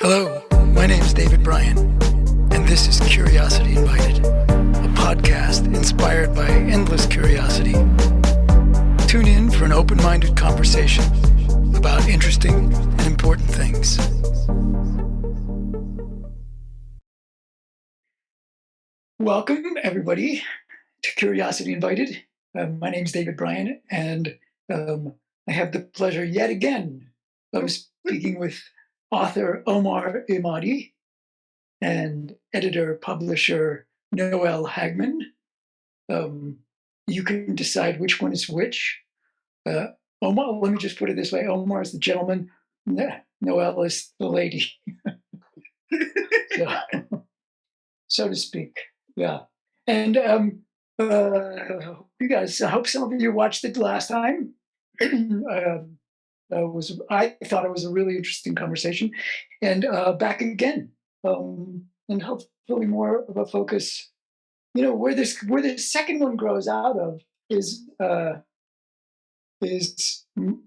Hello, my name is David Bryan, and this is Curiosity Invited, a podcast inspired by endless curiosity. Tune in for an open-minded conversation about interesting and important things. Welcome, everybody, to Curiosity Invited. My name is David Bryan, and I have the pleasure yet again of speaking with author Omar Imady and editor-publisher Noel Hagman. You can decide which one is which. Omar, let me just put it this way. Omar is the gentleman, Noel is the lady. So to speak, yeah. And you guys, I hope some of you watched it last time. I thought it was a really interesting conversation, and back again, and hopefully more of a focus. You know, where the second one grows out of is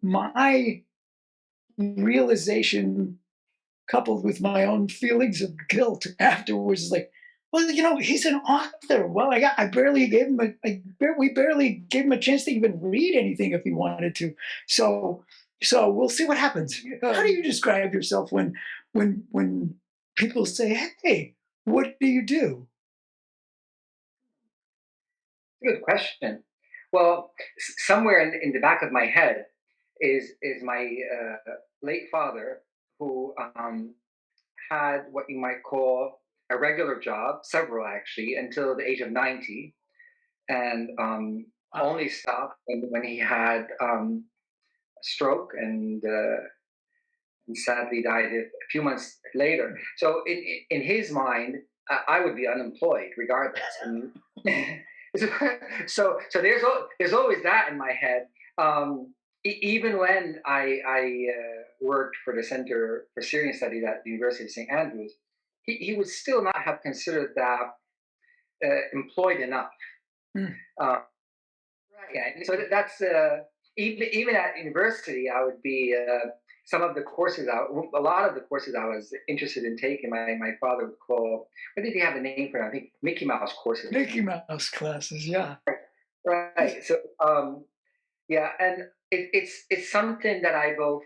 my realization coupled with my own feelings of guilt afterwards. Like, well, you know, he's an author. Well, we barely gave him a chance to even read anything if he wanted to. So we'll see what happens. How do you describe yourself when people say, "Hey, what do you do?" Good question. Well, somewhere in the back of my head is my late father, who had what you might call a regular job, several actually, until the age of 90, and only stopped when he had a stroke and sadly died a few months later. So in his mind, I would be unemployed regardless. And so there's always that in my head. Even when I worked for the Center for Syrian Studies at the University of St. Andrews, he would still not have considered that employed enough. Mm. Right. So that's even at university, I would be some of the courses a lot of the courses I was interested in taking. My father would call. What did he have a name for them? I think Mickey Mouse courses. Mickey Mouse classes, yeah. Right. So yeah, and it's something that I both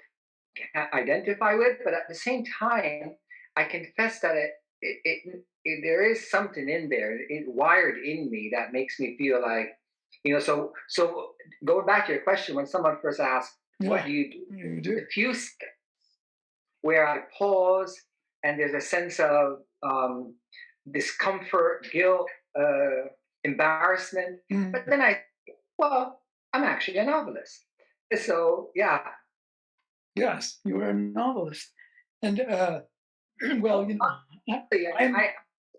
identify with, but at the same time, I confess that there is something in there, it wired in me that makes me feel like, so going back to your question, when someone first asked, what do you do? You do. A few steps where I pause and there's a sense of discomfort, guilt, embarrassment. Mm. But then well, I'm actually a novelist. So yeah. Yes, you are a novelist, and well, you know,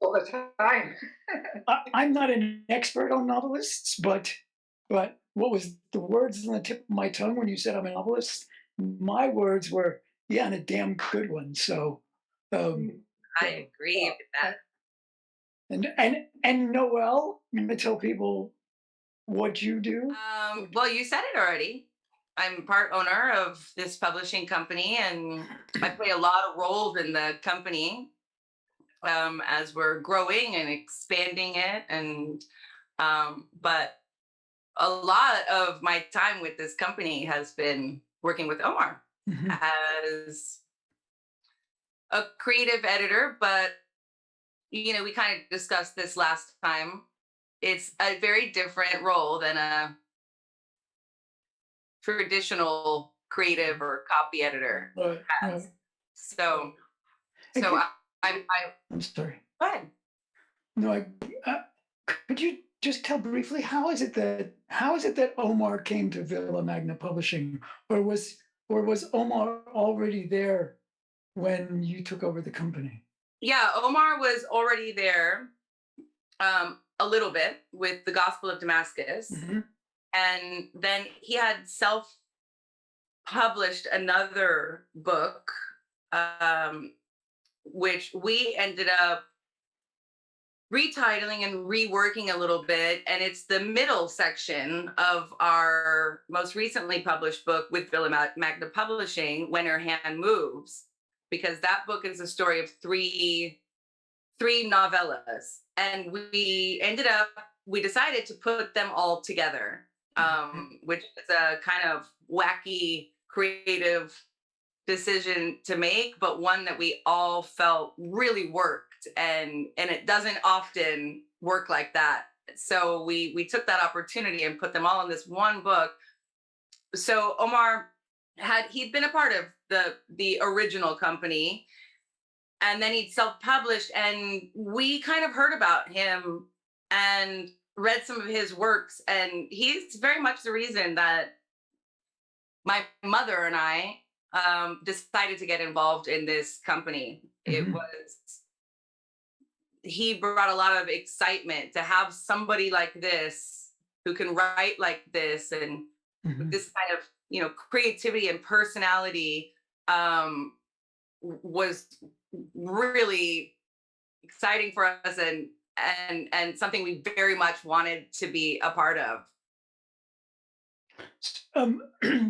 All the time. I'm not an expert on novelists, but what was the words on the tip of my tongue when you said I'm a novelist? My words were, yeah, and a damn good one. So, I agree with that. and Noel, I'm gonna tell people what you do. Well, you said it already. I'm part owner of this publishing company, and I play a lot of roles in the company as we're growing and expanding it. And but a lot of my time with this company has been working with Omar Mhm. as a creative editor. But you know, we kind of discussed this last time. It's a very different role than a traditional creative or copy editor Right, has. right. So, And so I'm sorry. go ahead. No, could you just tell briefly how is it that Omar came to Villa Magna Publishing, or was Omar already there when you took over the company? Yeah, Omar was already there a little bit with the Gospel of Damascus, Mhm. and then he had self-published another book, um, which we ended up retitling and reworking a little bit. And it's the middle section of our most recently published book with Villa Magna Publishing, When Her Hand Moves. because that book is the story of three novellas, and we decided to put them all together, which is a kind of wacky, creative decision to make, but one that we all felt really worked, and it doesn't often work like that. So we took that opportunity and put them all in this one book. So Omar he'd been a part of the original company, and then he'd self-published, and we kind of heard about him and read some of his works, and he's very much the reason that my mother and I decided to get involved in this company. It Mhm. was He brought a lot of excitement to have somebody like this who can write like this, and with Mhm. this kind of creativity and personality, um, was really exciting for us, and something we very much wanted to be a part of. Um,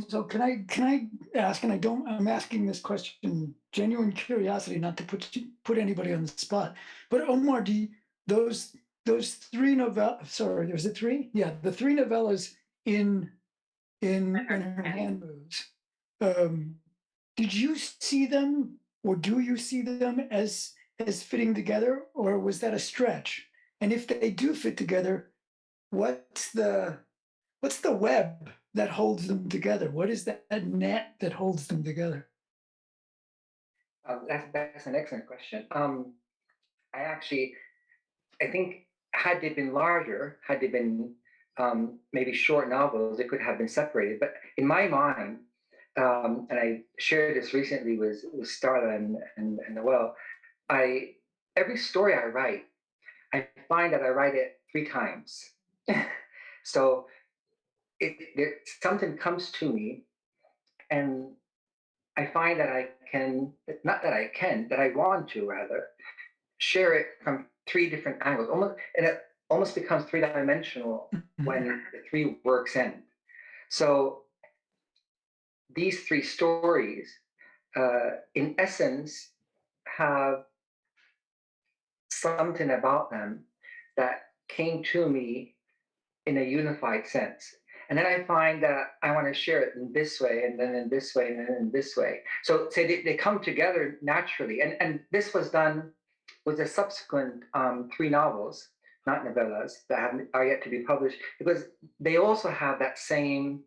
so can I ask, and I'm asking this question genuine curiosity, not to put anybody on the spot, but Omar, those three novellas, sorry, was it three? Yeah, the three novellas in When Her Hand Moves. Um, did you see them, or do you see them as fitting together, or was that a stretch? And if they do fit together, what's the what's the web that holds them together? What is that net that holds them together? That's an excellent question. I actually I think had they been larger, had they been maybe short novels, they could have been separated. But in my mind, and I shared this recently with Starla and Noel, I every story I write, I find that I write it three times. So something comes to me, and I find that I can, not that I can, that I want to rather share it from three different angles. And it almost becomes three-dimensional Mhm. when the three works end. So these three stories, in essence, have something about them that came to me in a unified sense. And then I find that I want to share it in this way, and then in this way, and then in this way. So say they come together naturally. And this was done with the subsequent three novels, not novellas, are yet to be published, because they also have that same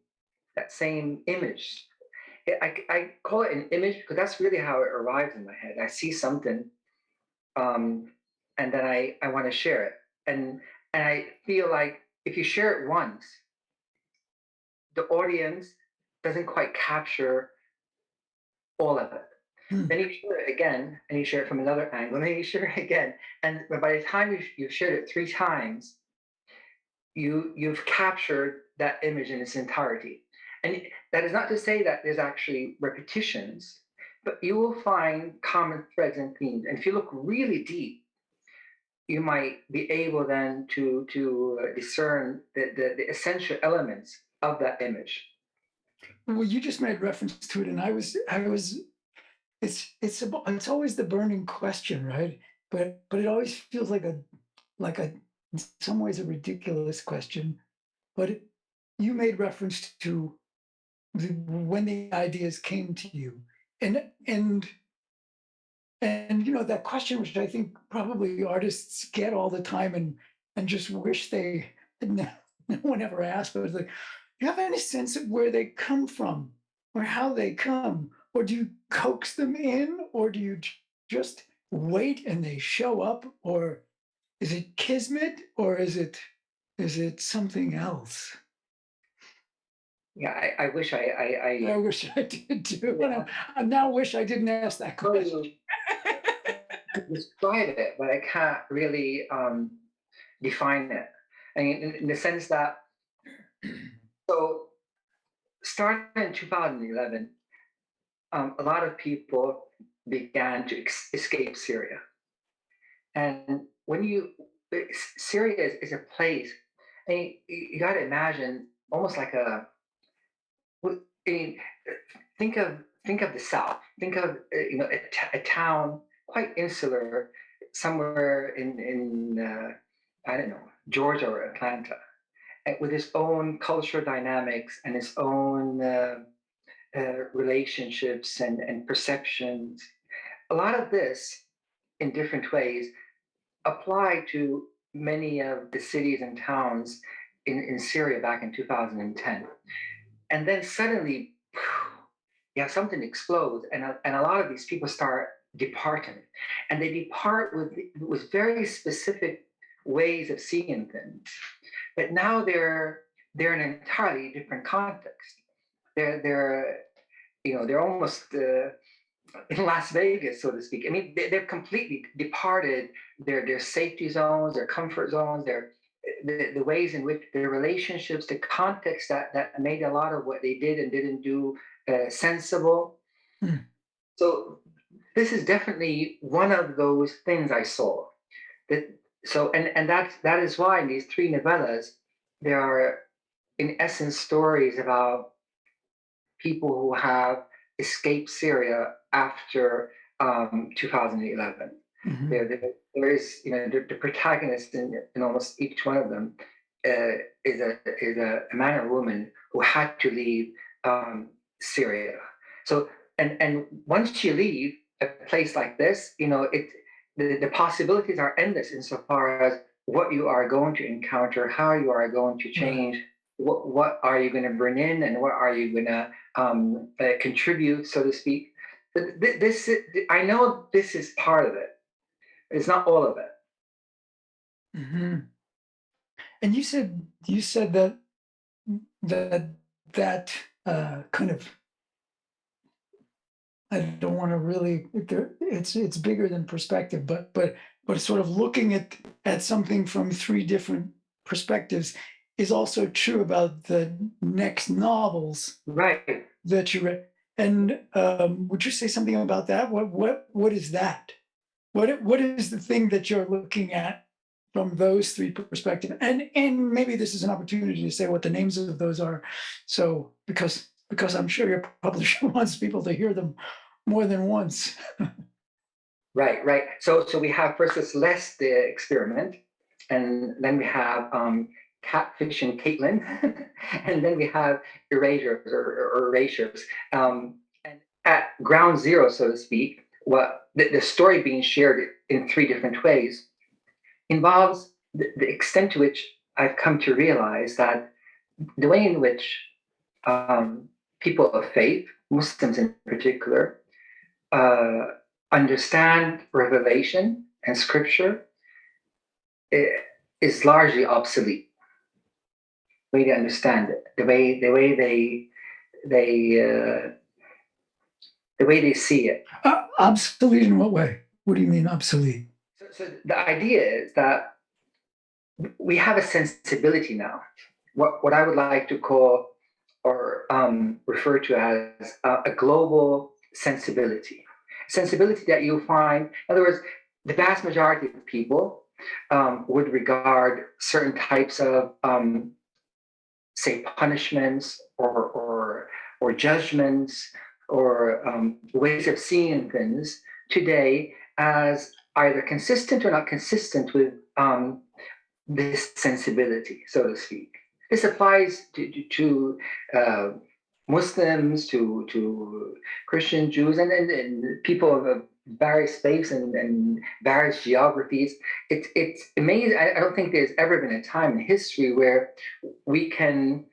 image. I call it an image because that's really how it arrives in my head. I see something, um, and then I want to share it. And I feel like if you share it once, the audience doesn't quite capture all of it. Hmm. Then you share it again, and you share it from another angle, and then you share it again. And by the time you've shared it three times, you've captured that image in its entirety. And that is not to say that there's actually repetitions, but you will find common threads and themes. And if you look really deep, you might be able then to discern the essential elements of that image. Well, you just made reference to it, and I was. It's always the burning question, right? But it always feels like a in some ways a ridiculous question. But you made reference to when the ideas came to you, and and that question, which I think probably artists get all the time, and just wish they no, no one ever asked, but it's like, do you have any sense of where they come from, or how they come, or do you coax them in, or do you just wait and they show up, or is it kismet, or is it something else? Yeah, I wish I I wish I did too, and yeah, I now wish I didn't ask that question. really describe it, but I can't really define it. I mean, in the sense that, so starting in 2011, a lot of people began to escape Syria. And when Syria is a place, and you got to imagine almost like a, I mean, think of think of the South. Think of a town quite insular, somewhere in I don't know, Georgia or Atlanta, with its own cultural dynamics and its own relationships and perceptions. A lot of this, in different ways, apply to many of the cities and towns in Syria back in 2010. And then suddenly, yeah, something explodes, and a lot of these people start departing, and they depart with very specific ways of seeing things. But now they're in an entirely different context. They're they're almost in Las Vegas, so to speak. I mean, they've completely departed their safety zones, their comfort zones, the ways in which their relationships, the context that made a lot of what they did and didn't do sensible. Mm. So this is definitely one of those things I saw. That so and that is why in these three novellas there are in essence stories about people who have escaped Syria after 2011. Mhm. There is, the protagonist in almost each one of them is a man or woman who had to leave Syria. So, and once you leave a place like this, the possibilities are endless insofar as what you are going to encounter, how you are going to Right. change, what are you going to bring in, and what are you going to contribute, so to speak. This I know this is part of it. It's not all of it. Mhm. And you said that that kind of, I don't want to really, it's bigger than perspective, but sort of looking at something from three different perspectives is also true about the next novels Right. that you read. And would you say something about that? What is that? What is the thing that you're looking at from those three perspectives? And maybe this is an opportunity to say what the names of those are. So because I'm sure your publisher wants people to hear them more than once. Right. So we have first this less the experiment, and then we have catfish and Caitlin, and then we have erasures or erasures. And at ground zero, so to speak, what the story being shared in three different ways involves the extent to which I've come to realize that the way in which people of faith, Muslims in particular, uh, understand revelation and scripture is largely obsolete. The way they understand it, they the way they see it. Obsolete in what way? What do you mean obsolete? So the idea is that we have a sensibility now, what I would like to call or refer to as a global sensibility that you'll find. In other words, the vast majority of people would regard certain types of, say, punishments or judgments or ways of seeing things today as either consistent or not consistent with this sensibility, so to speak. This applies to Muslims, to Christian Jews, and people of various faiths and various geographies. It's amazing. I don't think there's ever been a time in history where we can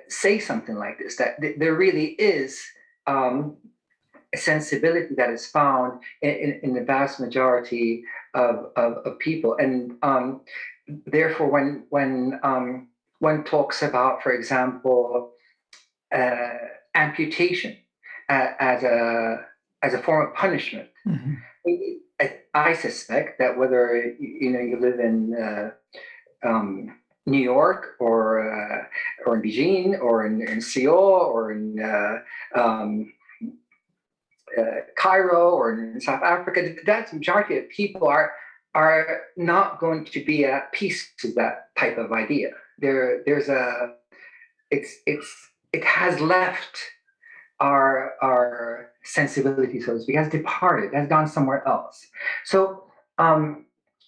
say something like this, that there really is a sensibility that is found in the vast majority of people. And therefore, when one talks about, for example, amputation as a form of punishment, Mhm. I suspect that whether you live in New York or in Beijing or in Seoul or in Cairo or in South Africa, the vast majority of people are not going to be at peace with that type of idea. There's a it has left our sensibility, so to speak, has departed, has gone somewhere else. So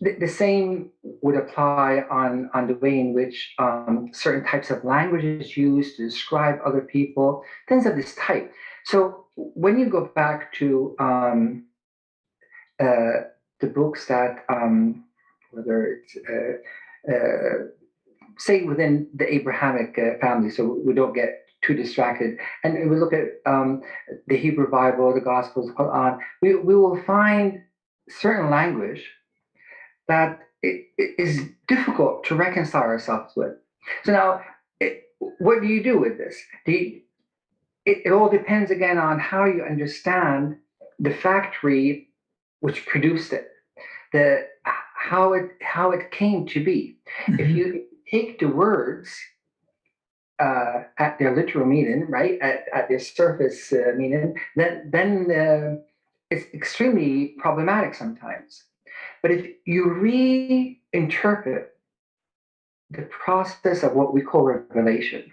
the same would apply on the way in which certain types of language is used to describe other people, things of this type. So when you go back to the books that, whether it's say within the Abrahamic family, so we don't get too distracted, and we look at the Hebrew Bible, the Gospels, Quran, we will find certain language that it is difficult to reconcile ourselves with. So now, what do you do with this? It all depends again on how you understand the factory which produced it, the how it came to be. Mm-hmm. If you take the words at their literal meaning, right, at their surface meaning, then it's extremely problematic sometimes. But if you reinterpret the process of what we call revelation,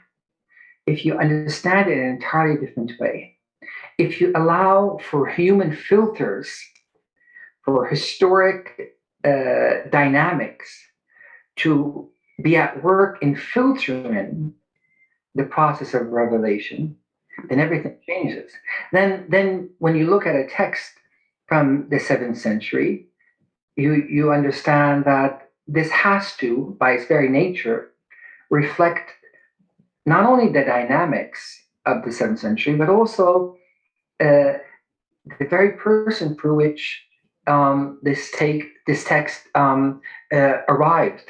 if you understand it in an entirely different way, if you allow for human filters, for historic dynamics to be at work in filtering the process of revelation, then everything changes. Then when you look at a text from the 7th century, you understand that this has to, by its very nature, reflect not only the dynamics of the 7th century, but also the very person through which this text arrived,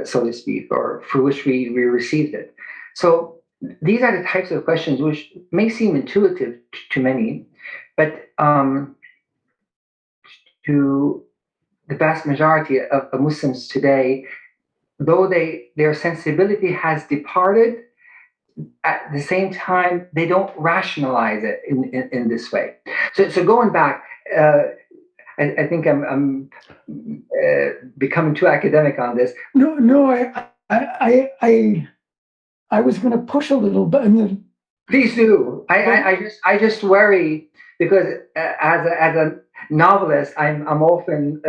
so to speak, or through which we received it. So these are the types of questions which may seem intuitive to many, but to the vast majority of Muslims today, though their sensibility has departed, at the same time they don't rationalize it in this way. So going back, I think I'm becoming too academic on this. No, I was going to push a little bit. Please do. I just worry because as a novelist, I'm often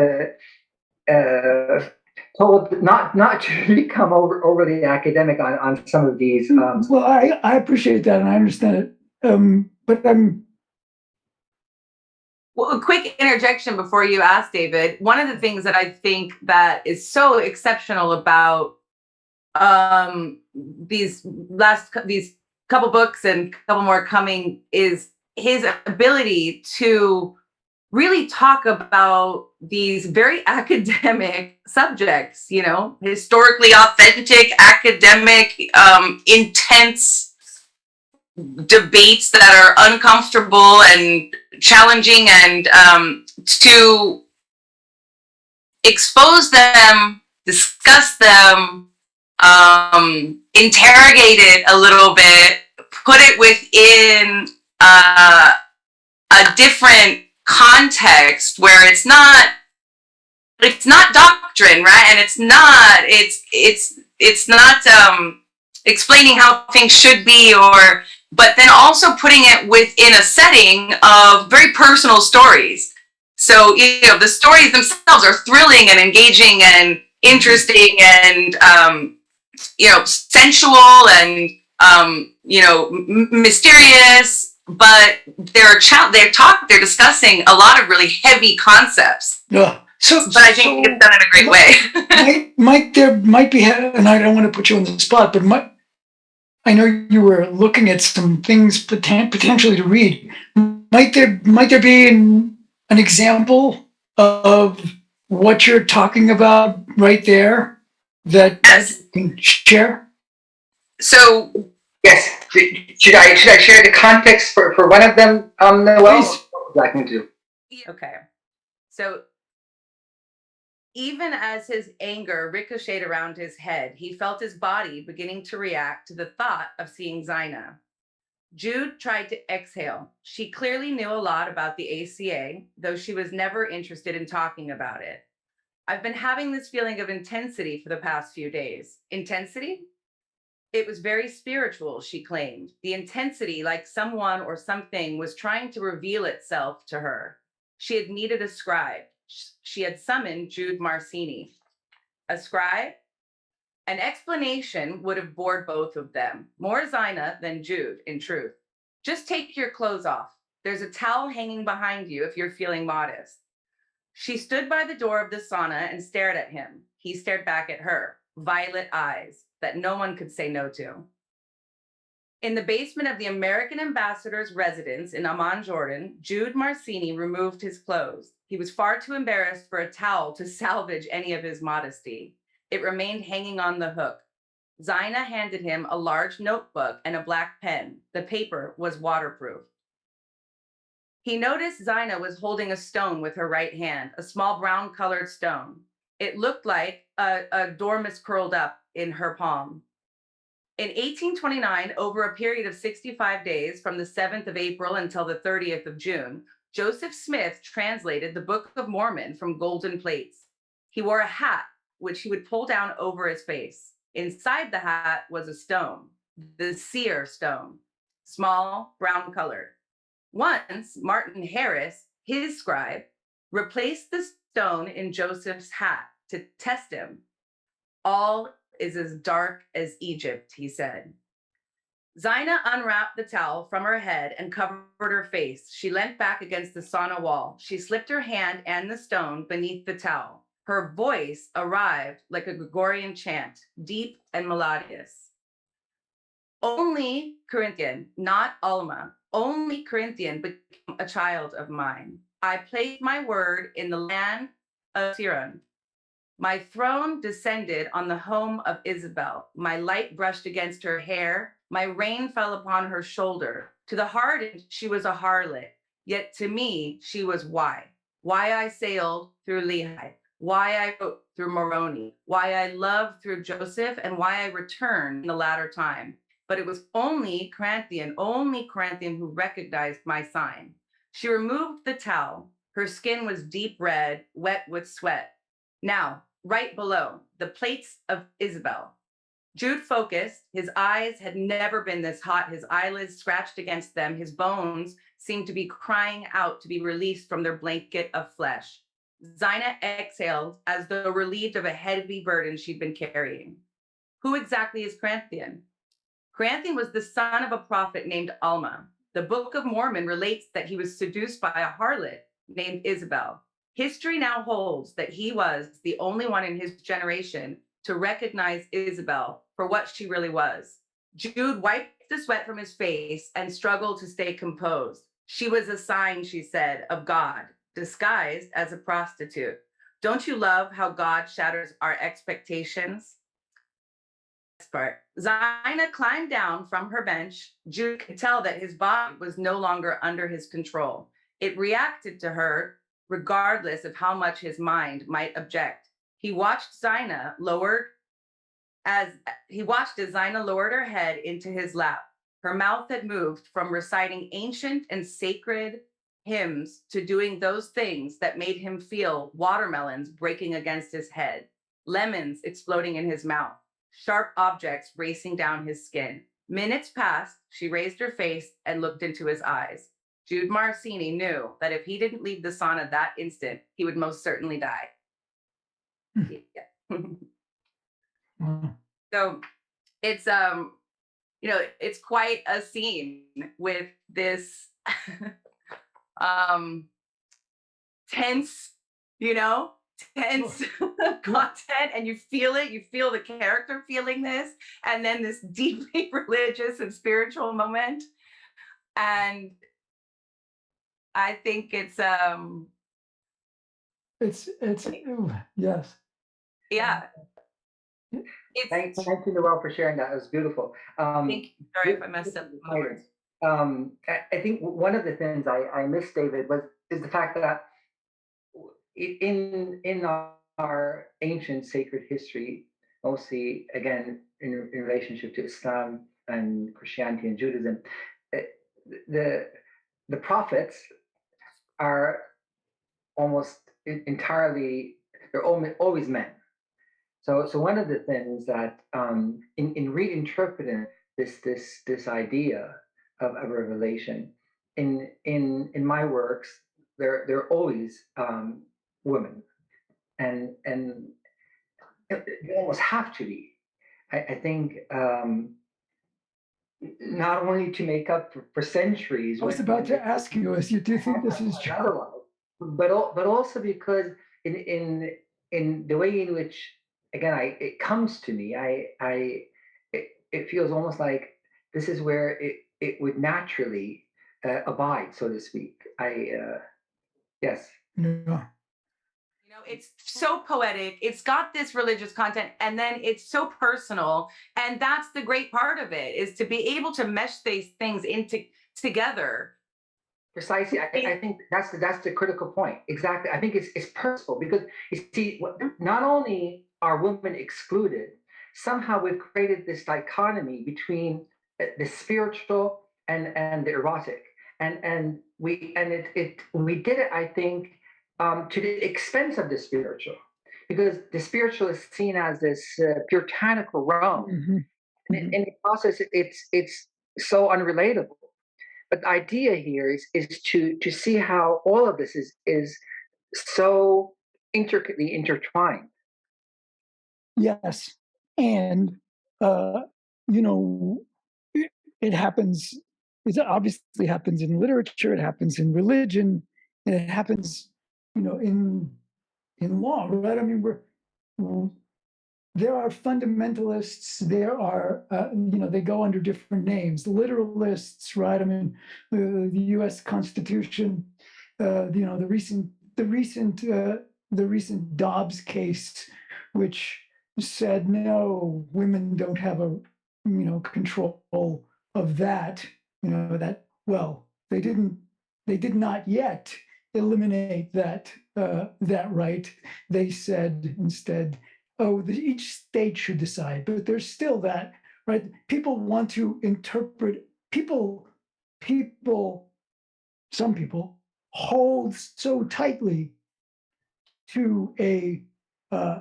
told not to become overly academic on some of these. Well, I appreciate that and I understand it, but Well, a quick interjection before you ask, David. One of the things that I think that is so exceptional about these couple books and couple more coming is his ability to really talk about these very academic subjects, historically authentic, academic, intense debates that are uncomfortable and challenging, and to expose them, discuss them, interrogate it a little bit, put it within a different context where it's not doctrine, right? And it's not explaining how things should be, but then also putting it within a setting of very personal stories. So the stories themselves are thrilling and engaging and interesting and sensual and mysterious, but they're discussing a lot of really heavy concepts. Yeah. But I think it's done in a great way. There might be, and I don't want to put you on the spot, but I know you were looking at some things potentially to read. Might there be an example of what you're talking about right there that yes. you can share? So yes, should I share the context for one of them, Noel? Please. What would you like me to do? Okay. So even as his anger ricocheted around his head, he felt his body beginning to react to the thought of seeing Zina. Jude tried to exhale. She clearly knew a lot about the ACA, though she was never interested in talking about it. I've been having this feeling of intensity for the past few days. Intensity? It was very spiritual, she claimed. The intensity, like someone or something was trying to reveal itself to her. She had needed a scribe. She had summoned Jude Marcini. A scribe? An explanation would have bored both of them. More Zina than Jude, in truth. Just take your clothes off. There's a towel hanging behind you if you're feeling modest. She stood by the door of the sauna and stared at him. He stared back at her, violet eyes that no one could say no to. In the basement of the American ambassador's residence in Amman, Jordan, Jude Marcini removed his clothes. He was far too embarrassed for a towel to salvage any of his modesty. It remained hanging on the hook. Zina handed him a large notebook and a black pen. The paper was waterproof. He noticed Zina was holding a stone with her right hand, a small brown-colored stone. It looked like a dormice curled up in her palm. In 1829, over a period of 65 days, from the 7th of April until the 30th of June, Joseph Smith translated the Book of Mormon from golden plates. He wore a hat, which he would pull down over his face. Inside the hat was a stone, the seer stone, small, brown-colored. Once, Martin Harris, his scribe, replaced the stone in Joseph's hat to test him. All is as dark as Egypt, he said. Zina unwrapped the towel from her head and covered her face. She leant back against the sauna wall. She slipped her hand and the stone beneath the towel. Her voice arrived like a Gregorian chant, deep and melodious. Only Corinthian, not Alma, only Corinthian became a child of mine. I placed my word in the land of Syrian. My throne descended on the home of Isabel. My light brushed against her hair. My rain fell upon her shoulder. To the hardened, she was a harlot. Yet to me, she was why. Why I sailed through Lehi. Why I wrote through Moroni. Why I loved through Joseph, and why I returned in the latter time. But it was only Corinthian who recognized my sign. She removed the towel. Her skin was deep red, wet with sweat. Now, right below, the plates of Isabel. Jude focused. His eyes had never been this hot. His eyelids scratched against them. His bones seemed to be crying out to be released from their blanket of flesh. Zina exhaled as though relieved of a heavy burden she'd been carrying. Who exactly is Corinthian? Corinthian was the son of a prophet named Alma. The Book of Mormon relates that he was seduced by a harlot named Isabel. History now holds that he was the only one in his generation to recognize Isabel for what she really was. Jude wiped the sweat from his face and struggled to stay composed. She was a sign, she said, of God, disguised as a prostitute. Don't you love how God shatters our expectations? Part. Zina climbed down from her bench. Jude could tell that his body was no longer under his control. It reacted to her regardless of how much his mind might object. He watched as Zina lowered her head into his lap. Her mouth had moved from reciting ancient and sacred hymns to doing those things that made him feel watermelons breaking against his head, lemons exploding in his mouth, sharp objects racing down his skin. Minutes passed. She raised her face and looked into his eyes. Jude Marcini knew that if he didn't leave the sauna that instant, he would most certainly die. So it's it's quite a scene with this tense, tense content, and you feel the character feeling this, and then this deeply religious and spiritual moment. And I think it's yes. Yeah. Thank you, Noel, for sharing that. It was beautiful. Thank you. Sorry if I messed up the words. I think one of the things I missed, David, is the fact that in our ancient sacred history, mostly again in relationship to Islam and Christianity and Judaism, the prophets are almost entirely, they're always men. So one of the things that in reinterpreting this idea of revelation in my works, there are always women, and they almost have to be. I think not only to make up for centuries I was when about to ask you, as you do think this is true. otherwise, but also because in the way in which, again, I it comes to me, it feels almost like this is where it would naturally abide, so to speak. Yes. Yeah. It's so poetic. It's got this religious content, and then it's so personal. And that's the great part of it, is to be able to mesh these things into together. Precisely. I think that's the critical point. Exactly. I think it's purposeful because you see, not only are women excluded, somehow we've created this dichotomy between the spiritual and the erotic, and we did it, I think, to the expense of the spiritual, because the spiritual is seen as this puritanical realm, Hmm. and Hmm. in the process, it's so unrelatable. But the idea here is to see how all of this is so intricately intertwined. Yes. And, uh, you know, it happens, it obviously happens in literature, it happens in religion, and it happens, in law, right? I mean, there are fundamentalists, there are, they go under different names, literalists, right? I mean, the US Constitution, the recent Dobbs case, which said, no, women don't have control of that, well, they did not yet eliminate that right. They said instead, oh, each state should decide, but there's still that, right? People want to interpret, people, some people hold so tightly to uh,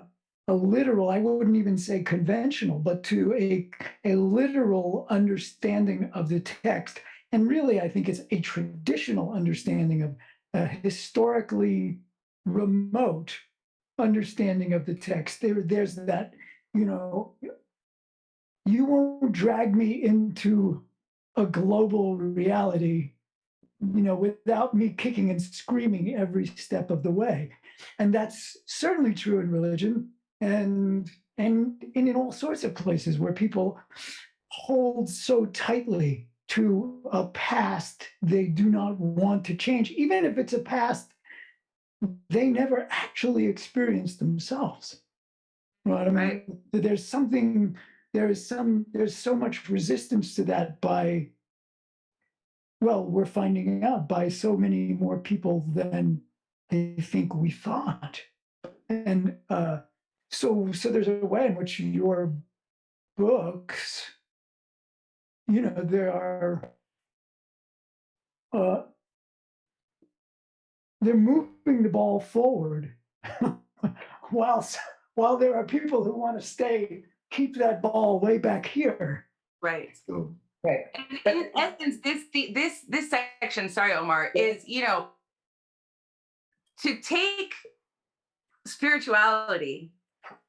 a literal, I wouldn't even say conventional, but to a literal understanding of the text. And really, I think it's a traditional understanding of a historically remote understanding of the text. There's that, you know, you won't drag me into a global reality, without me kicking and screaming every step of the way. And that's certainly true in religion and in all sorts of places where people hold so tightly to a past they do not want to change, even if it's a past they never actually experienced themselves. Right? I Right. mean, there's so much resistance to that by, well, we're finding out by so many more people than I think we thought. And so there's a way in which your books, there are uh, they're moving the ball forward, while while there are people who want to keep that ball way back here. Right. So, Right. And But in essence, this section, sorry, Omar, is to take spirituality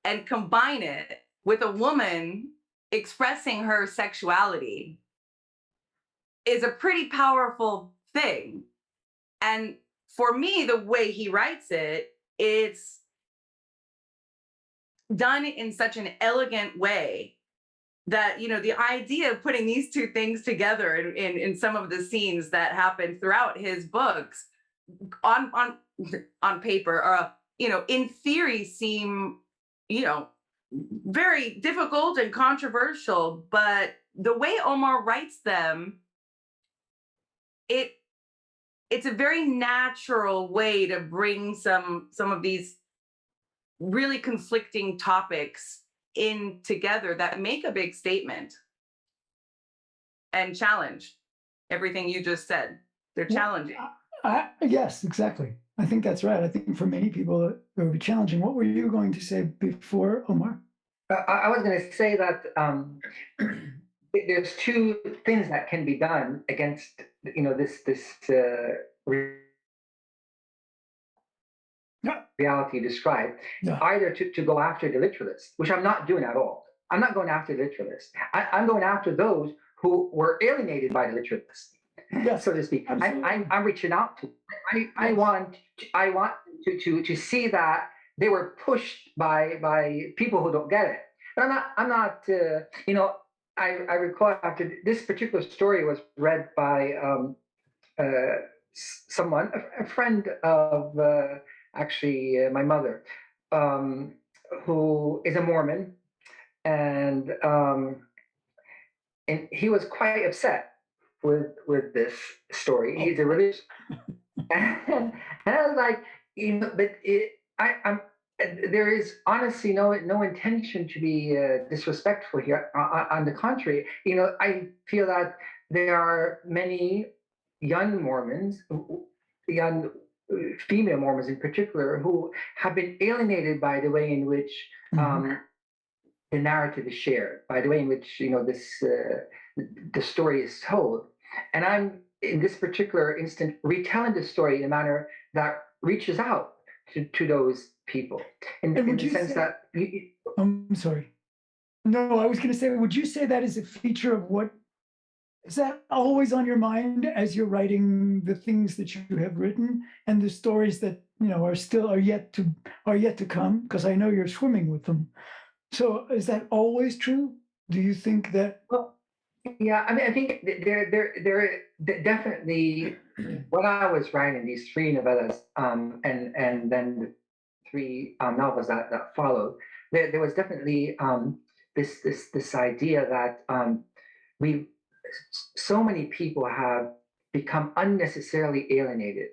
and combine it with a woman expressing her sexuality is a pretty powerful thing. And for me, the way he writes it, it's done in such an elegant way that the idea of putting these two things together in some of the scenes that happen throughout his books on paper, or in theory, seem you know very difficult and controversial, but the way Omar writes them, it it's a very natural way to bring some of these really conflicting topics in together that make a big statement and challenge everything you just said. They're well, challenging. yes, exactly. I think that's right. I think for many people it would be challenging. What were you going to say before, Omar? I was going to say that there's two things that can be done against this Yeah, reality described, yeah, either to go after the literalists, which I'm not doing at all. I'm not going after the literalists. I'm going after those who were alienated by the literalists, yes, so to speak. absolutely. I'm reaching out to. I Yes. want to see that they were pushed by people who don't get it. But I'm not. I recall after this particular story was read by uh, someone, a friend of actually my mother, um, who is a Mormon, and he was quite upset with this story. Oh, He's a religious, and I was like, but there is honestly no intention to be disrespectful here. On the contrary, I feel that there are many young Mormons, young female Mormons in particular, who have been alienated by the way in which mhm. um, the narrative is shared, by the way in which this the story is told, and I'm in this particular instant retelling the story in a manner that reaches out to those people, And in would the you sense say, that I'm sorry. No, I was going to say, would you say that is a feature of what is that always on your mind as you're writing the things that you have written and the stories that are still are yet to come? Because I know you're swimming with them. So is that always true? Do you think that? well, yeah, I mean, I think definitely when I was writing these three novellas, and then the three novels that followed, there was definitely this idea that we so many people have become unnecessarily alienated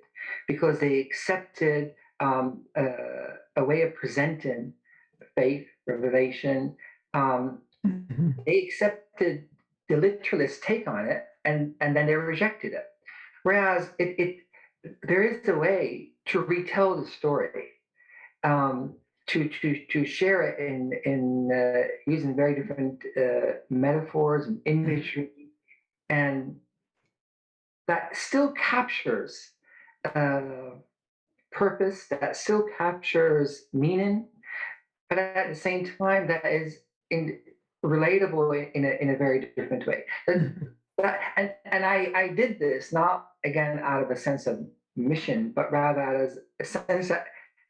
because they accepted a way of presenting faith, revelation. Um, Mhm, they accepted the literalist take on it, and then they rejected it. Whereas there is a way to retell the story, um, to share it in using very different metaphors and mhm, imagery, and that still captures uh, purpose, that still captures meaning, but at the same time that is relatable in a very different way. mhm. And I did this not again out of a sense of mission, but rather as a sense that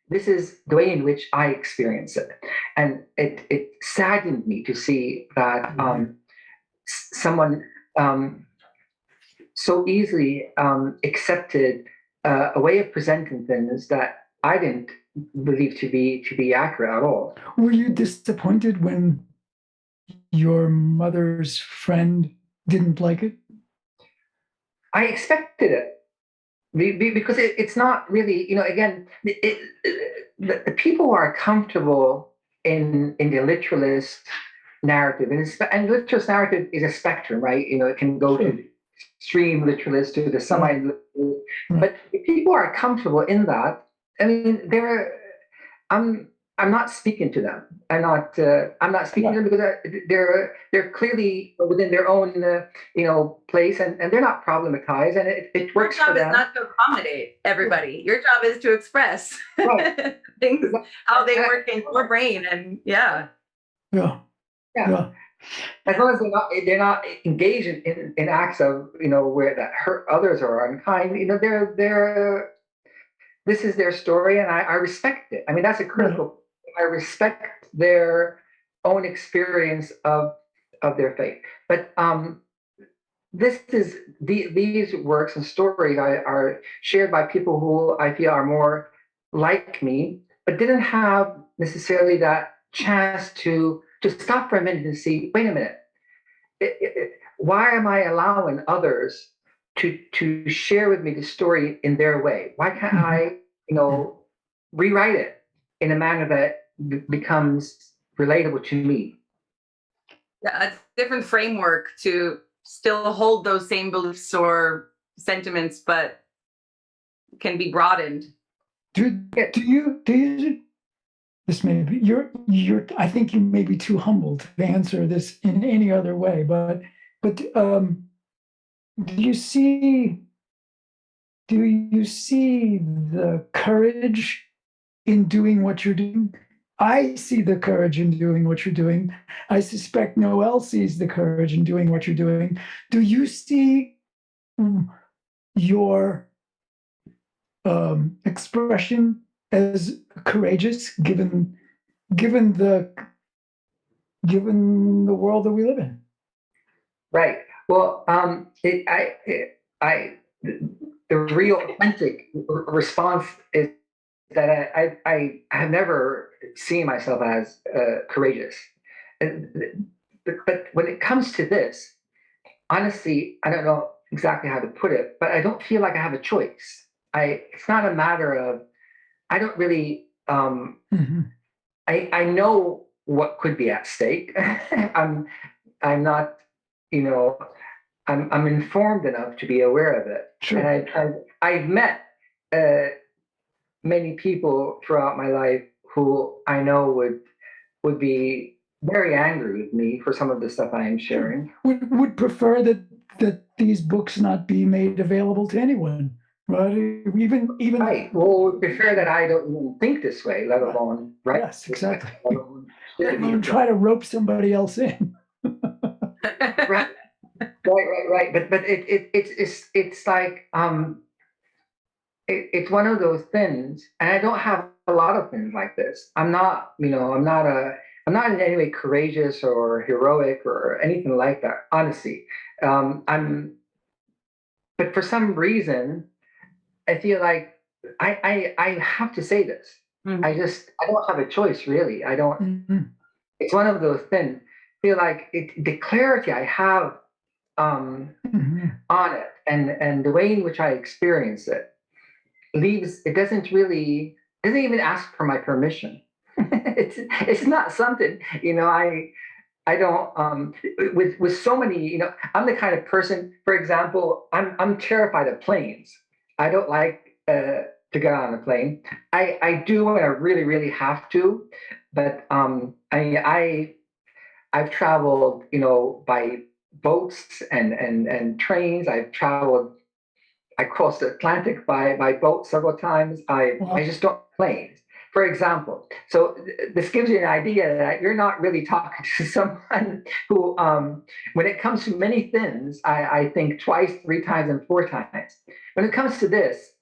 this is the way in which I experience it, and it saddened me to see that someone um, so easily accepted a way of presenting things that I didn't believe to be accurate at all. Were you disappointed when your mother's friend didn't like it? I expected it because it's not really, again, the people who are comfortable in the literalist narrative, and literalist narrative is a spectrum, right? It can go Sure. to extreme literalist to the Right. semi, Right. but if people are comfortable in that, I mean, I'm I'm not speaking to them. I'm not speaking Yeah. to them because they're clearly within their own place, and they're not problematized, and it Your works for job is them. not to accommodate Yeah. everybody. Your job is to express Right. things, how they Uh, work in your brain. And yeah. Yeah. yeah. Yeah. As long as they're not engaged in acts of where that hurt others or unkind. They're this is their story, and I respect it. I mean, that's a Yeah. critical. I respect their own experience of their faith, but these works and stories are shared by people who I feel are more like me, but didn't have necessarily that chance to stop for a minute and see. Wait a minute. Why am I allowing others to share with me the story in their way? Why can't Mhm, I, mhm. rewrite it in a manner that becomes relatable to me? Yeah, a different framework to still hold those same beliefs or sentiments, but can be broadened. Do Yeah, do you this may be you're I think you may be too humble to answer this in any other way, but do you see do you see the courage in doing what you're doing? I see the courage in doing what you're doing. I suspect Noel sees the courage in doing what you're doing. Do you see your expression as courageous given the given the world that we live in? Right. Well, the real authentic response is that I have never seen myself as courageous. But when it comes to this, honestly, I don't know exactly how to put it, but I don't feel like I have a choice. It's not a matter of, I don't really, Mhm. I know what could be at stake. I'm not, you know, I'm informed enough to be aware of it. And Sure. I've met uh, many people throughout my life who I know would be very angry with me for some of the stuff I am Sure. sharing. Would prefer that these books not be made available to anyone, right? Even Right. Well, would prefer that I don't even think this way, let right. alone write Yes, this way, exactly. let alone Let share these alone things. try to rope somebody else in. Right, right. But it's like it's one of those things, and I don't have a lot of things like this. I'm not in any way courageous or heroic or anything like that. Honestly, I'm. But for some reason, I feel like I have to say this. Mhm. I don't have a choice really. I don't. Mhm. It's one of those things. I feel like the clarity I have Mhm. on it and the way in which I experience it leaves it doesn't even ask for my permission. It's not something, I don't with so many, I'm the kind of person, for example, I'm terrified of planes. I don't like to get on a plane. I do when I really, really have to, but I've traveled, by boats and trains. I crossed the Atlantic by boat several times. I Well, just don't planes, for example. So this gives you an idea that you're not really talking to someone who, when it comes to many things, I think twice, three times, and four times. When it comes to this,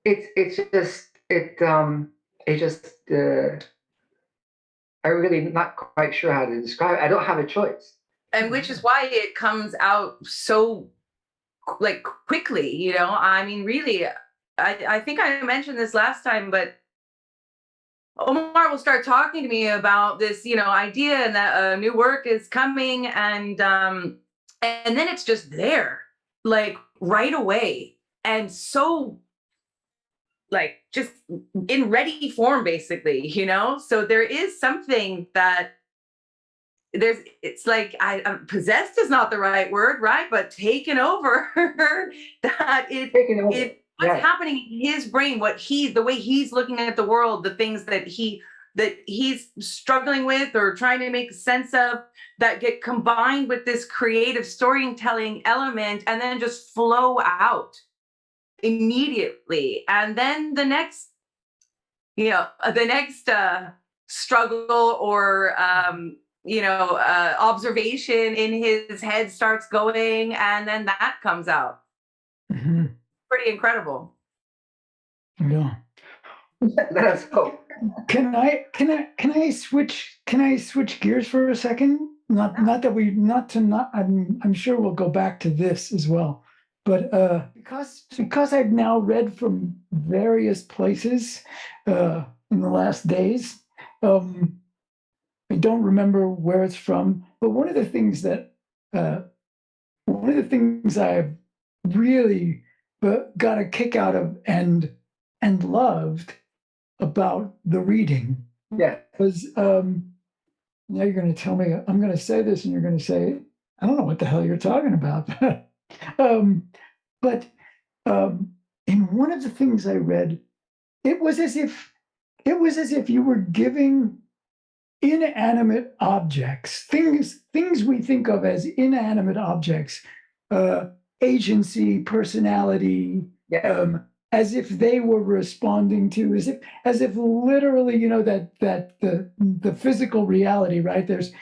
it's just it just I'm really not quite sure how to describe it. I don't have a choice. And which is why it comes out so like quickly, I mean, really, I think I mentioned this last time, but Omar will start talking to me about this, idea and that new work is coming, and then it's just there, like right away, and so like just in ready form, basically. So there is something that it's like possessed is not the right word, right? But taken over that Taking over. it what's Yes. happening in his brain, the way he's looking at the world, the things that he's struggling with or trying to make sense of, that get combined with this creative storytelling element and then just flow out immediately. And then the next struggle or observation in his head starts going, and then that comes out. mhm. Pretty incredible. Yeah. Let us hope. Can I switch gears for a second? Not that we not to not I'm sure we'll go back to this as well. But because I've now read from various places in the last days, um, I don't remember where it's from, but uh, one of the things I've really got a kick out of and loved about the reading Yes. was now you're going to tell me I'm going to say this and you're going to say I don't know what the hell you're talking about. um, but in one of the things I read, it was as if it was as if you were giving inanimate objects, things we think of as inanimate objects, uh, agency, personality, Yes. as if they were responding to, as if literally, that the physical reality, right? There's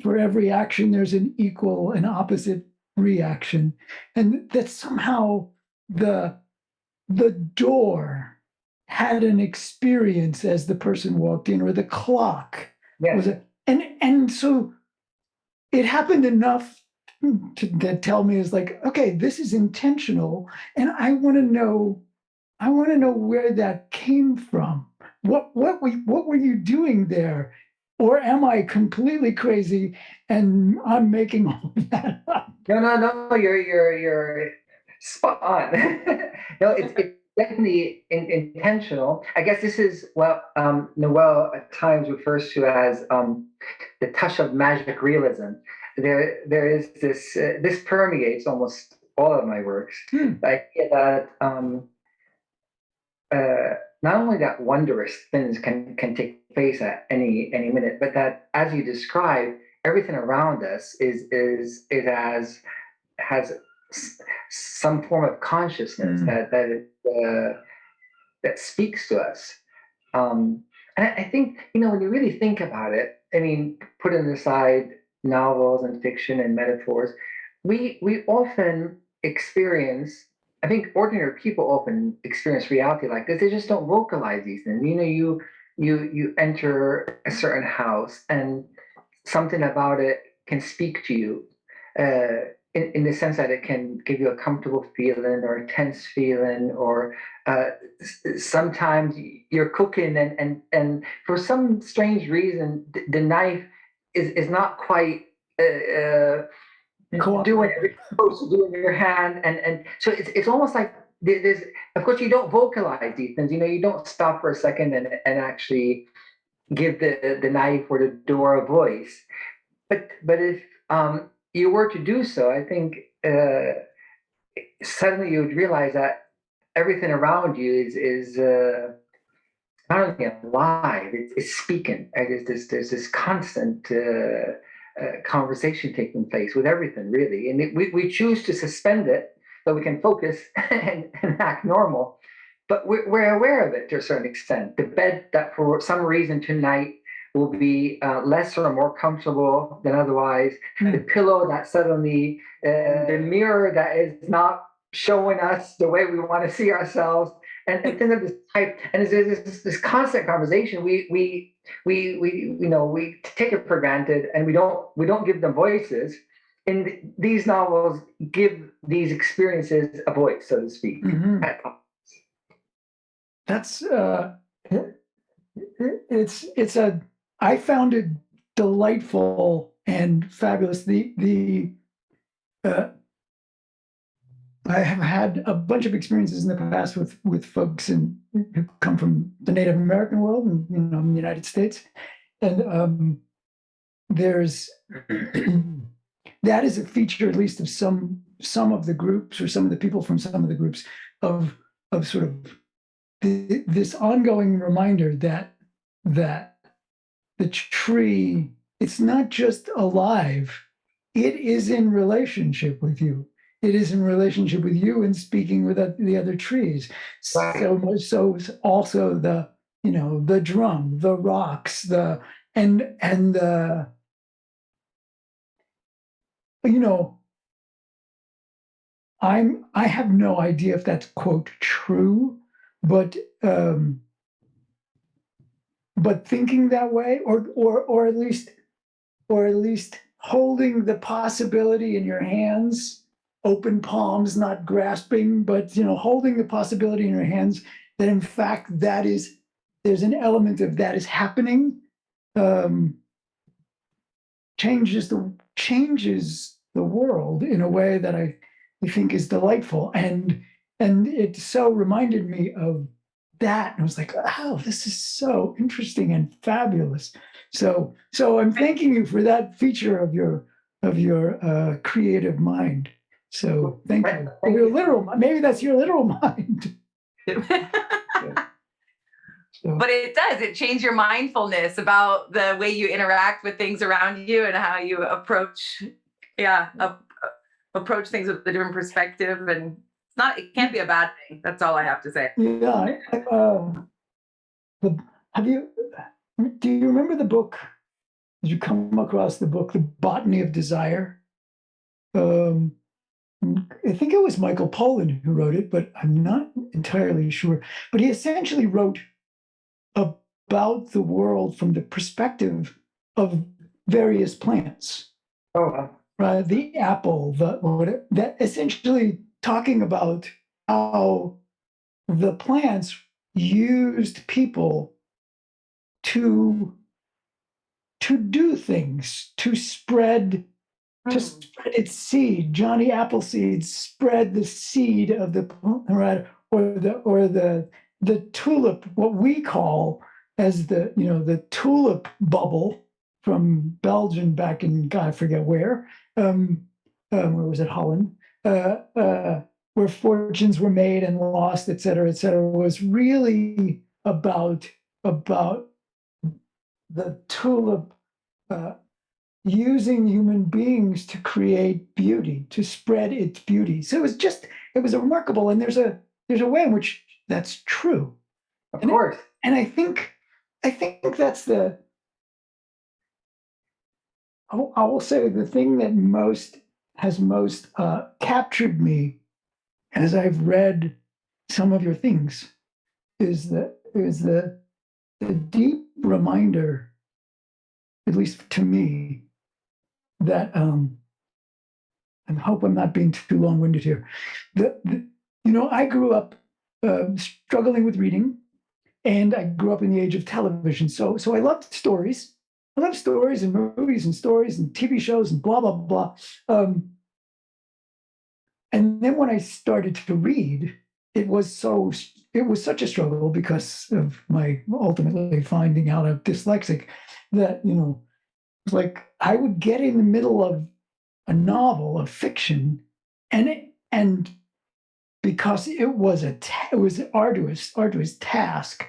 for every action, there's an equal and opposite reaction, and that somehow the the door had an experience as the person walked in, or the clock was Yes. a, and so it happened enough to tell me is like, okay, this is intentional, and I want to know where that came from. What were you doing there? Or am I completely crazy and I'm making all of that up? No. You're spot on. No, it's definitely intentional. I guess this is what Noel at times refers to as the touch of magic realism. There is this. This permeates almost all of my works. Hmm. The idea that not only that wondrous things can take place at any minute, but that, as you describe, everything around us is as has some form of consciousness that speaks to us. And I think, when you really think about it, I mean, putting aside novels and fiction and metaphors, we often experience. I think ordinary people often experience reality like this. They just don't vocalize these things. You enter a certain house, and something about it can speak to you. In the sense that it can give you a comfortable feeling or a tense feeling, or sometimes you're cooking, and for some strange reason the knife is not quite doing what it's supposed to do in your hand, and so it's almost like there's, of course, you don't vocalize these things. You don't stop for a second and actually give the knife or the door a voice. But if you were to do so, I think suddenly you would realize that everything around you is not only alive, it's speaking. There's this constant conversation taking place with everything, really. And we choose to suspend it so we can focus and act normal. But we're aware of it to a certain extent. The bed that for some reason tonight will be less or more comfortable than otherwise. The pillow that suddenly, the mirror that is not showing us the way we want to see ourselves, and things of this type. And there's this constant conversation. We take it for granted, and we don't give them voices. And these novels give these experiences a voice, so to speak. Mhm. That's it's a I found it delightful and fabulous. The uh, I have had a bunch of experiences in the past with folks who come from the Native American world, and in the United States, and there's that is a feature, at least of some of the groups, or some of the people from some of the groups, of sort of this ongoing reminder that the tree, it's not just alive, it is in relationship with you. It is in relationship with you and speaking with the other trees. Right. So much so, also the drum, the rocks, and you know I have no idea if that's quote true, but thinking that way, or at least holding the possibility in your hands, open palms, not grasping, but holding the possibility in your hands that in fact there's an element of that is happening, um, changes the world in a way that I think is delightful, and it so reminded me of that, and I was like, oh, this is so interesting and fabulous. So I'm thanking you for that feature of your creative mind. So thank you. Thank Your you. literal, maybe that's your literal mind. So, But it does. It changes your mindfulness about the way you interact with things around you and how you approach, yeah, approach things with a different perspective. And it's not. It can't be a bad thing. That's all I have to say. yeah, the, have you, do you remember the book? Did you come across the book, The Botany of Desire? Um, I think it was Michael Pollan who wrote it, but I'm not entirely sure. But he essentially wrote about the world from the perspective of various plants. Oh, wow. The apple, that essentially talking about how the plants used people to do things, to spread its seed. Johnny Appleseed spread the seed of the right, or the tulip, what we call as the tulip bubble from Belgium back in God, I forget where was it, Holland, where fortunes were made and lost, et cetera, was really about the tulip using human beings to create beauty, to spread its beauty. So it was remarkable. And there's a way in which that's true. Of course. And I think that's I will say the thing that has most captured me as I've read some of your things is the deep reminder, at least to me, that I hope I'm not being too long-winded here. I grew up struggling with reading, and I grew up in the age of television. So I loved stories. I love stories and movies and stories and TV shows and blah blah blah. And then when I started to read, it was such a struggle because of my ultimately finding out I'm dyslexic that it's like I would get in the middle of a novel of fiction, and because it was an arduous task,